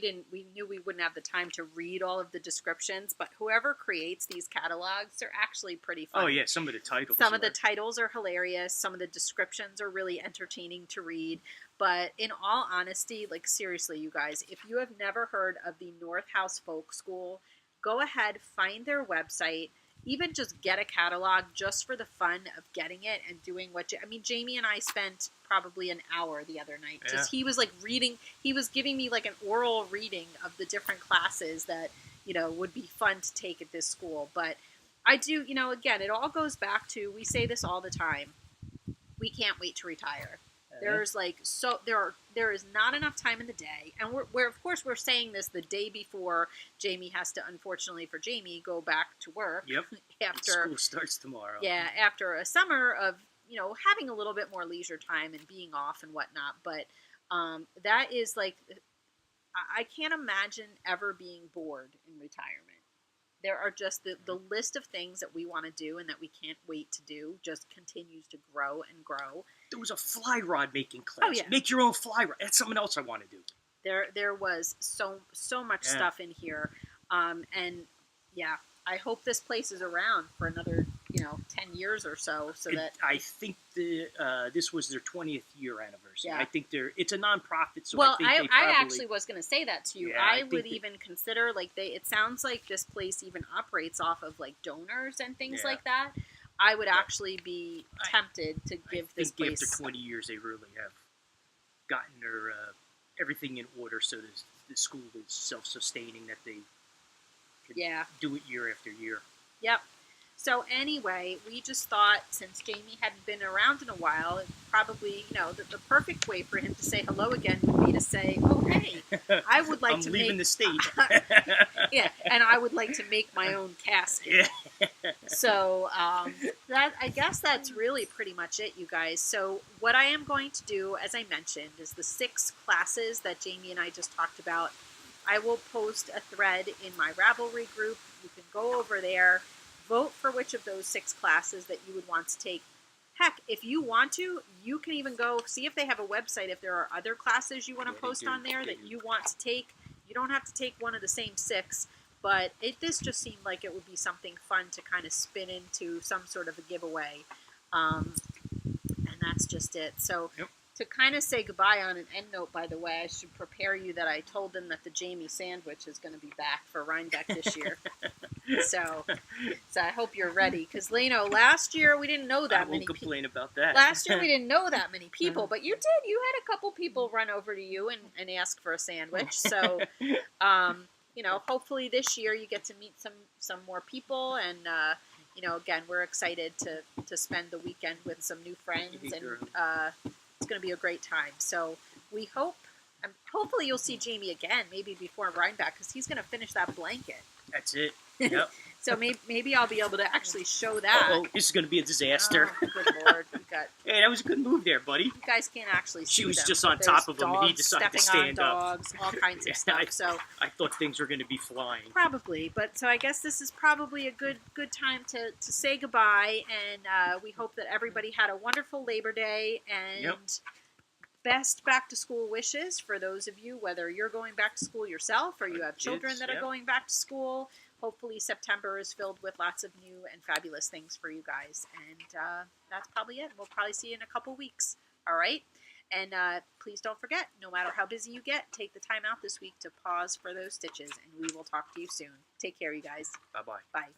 A: knew we wouldn't have the time to read all of the descriptions, but whoever creates these catalogs, they're actually pretty fun.
B: Oh yeah, some of the titles.
A: Some of the titles are hilarious. Some of the descriptions are really entertaining to read. But in all honesty, like seriously, you guys, if you have never heard of the North House Folk School, go ahead, find their website. Even just get a catalog just for the fun of getting it and doing Jamie and I spent probably an hour the other night.
B: Yeah.
A: Just he was like reading, he was giving me like an oral reading of the different classes that, would be fun to take at this school. But I do, again, it all goes back to, we say this all the time. We can't wait to retire. There's there is not enough time in the day, and we're of course we're saying this the day before Jamie has to, unfortunately for Jamie, go back to work.
B: Yep.
A: After
B: school starts tomorrow.
A: Yeah, after a summer of having a little bit more leisure time and being off and whatnot. But that is like, I can't imagine ever being bored in retirement. There are just the list of things that we want to do and that we can't wait to do just continues to grow and grow.
B: There was a fly rod making class.
A: Oh, yeah.
B: Make your own fly rod. That's something else I want to do.
A: There was so much stuff in here. And yeah, I hope this place is around for another 10 years or so that
B: I think this was their 20th year anniversary.
A: Yeah.
B: I think it's a nonprofit, so
A: well,
B: I
A: actually was going to say that to you.
B: Yeah,
A: I would even consider it sounds like this place even operates off of like donors and things like that. I would actually be tempted to give this place.
B: After 20 years, they really have gotten their everything in order, so the school is self-sustaining, that they can do it year after year.
A: Yep. So anyway, we just thought, since Jamie hadn't been around in a while, it probably, the perfect way for him to say hello again would be to say, "Oh, hey, I would like
B: I'm leaving the state."
A: Yeah, and I would like to make my own casket.
B: Yeah.
A: So I guess that's really pretty much it, you guys. So what I am going to do, as I mentioned, is the 6 classes that Jamie and I just talked about. I will post a thread in my Ravelry group. You can go over there. Vote for which of those 6 classes that you would want to take. Heck, if you want to, you can even go see if they have a website, if there are other classes you want to post on there that you want to take. You don't have to take one of the same 6, but this just seemed like it would be something fun to kind of spin into some sort of a giveaway. And that's just it. So to kind of say goodbye on an end note, by the way, I should prepare you that I told them that the Jamie sandwich is going to be back for Rhinebeck this year. So I hope you're ready, because last year we didn't know that many people.
B: I won't complain about that.
A: Last year we didn't know that many people, but you did. You had a couple people run over to you and ask for a sandwich. So, hopefully this year you get to meet some more people, and again, we're excited to spend the weekend with some new friends, and it's going to be a great time. So we hopefully you'll see Jamie again, maybe before Brineback, because he's going to finish that blanket.
B: That's it. Yep.
A: So maybe I'll be able to actually show that.
B: Oh, this is going to be a disaster.
A: Oh, good Lord.
B: Hey, that was a good move there, buddy.
A: You guys can't actually see
B: She was
A: them,
B: just on top of him, and he decided to stand
A: on dogs, all kinds of stuff.
B: I thought things were going to be flying.
A: Probably, but so I guess this is probably a good time to say goodbye, and we hope that everybody had a wonderful Labor Day, and best back to school wishes for those of you, whether you're going back to school yourself or you have children that are going back to school. Hopefully September is filled with lots of new and fabulous things for you guys. And that's probably it. We'll probably see you in a couple weeks. All right? And please don't forget, no matter how busy you get, take the time out this week to pause for those stitches. And we will talk to you soon. Take care, you guys.
B: Bye-bye.
A: Bye.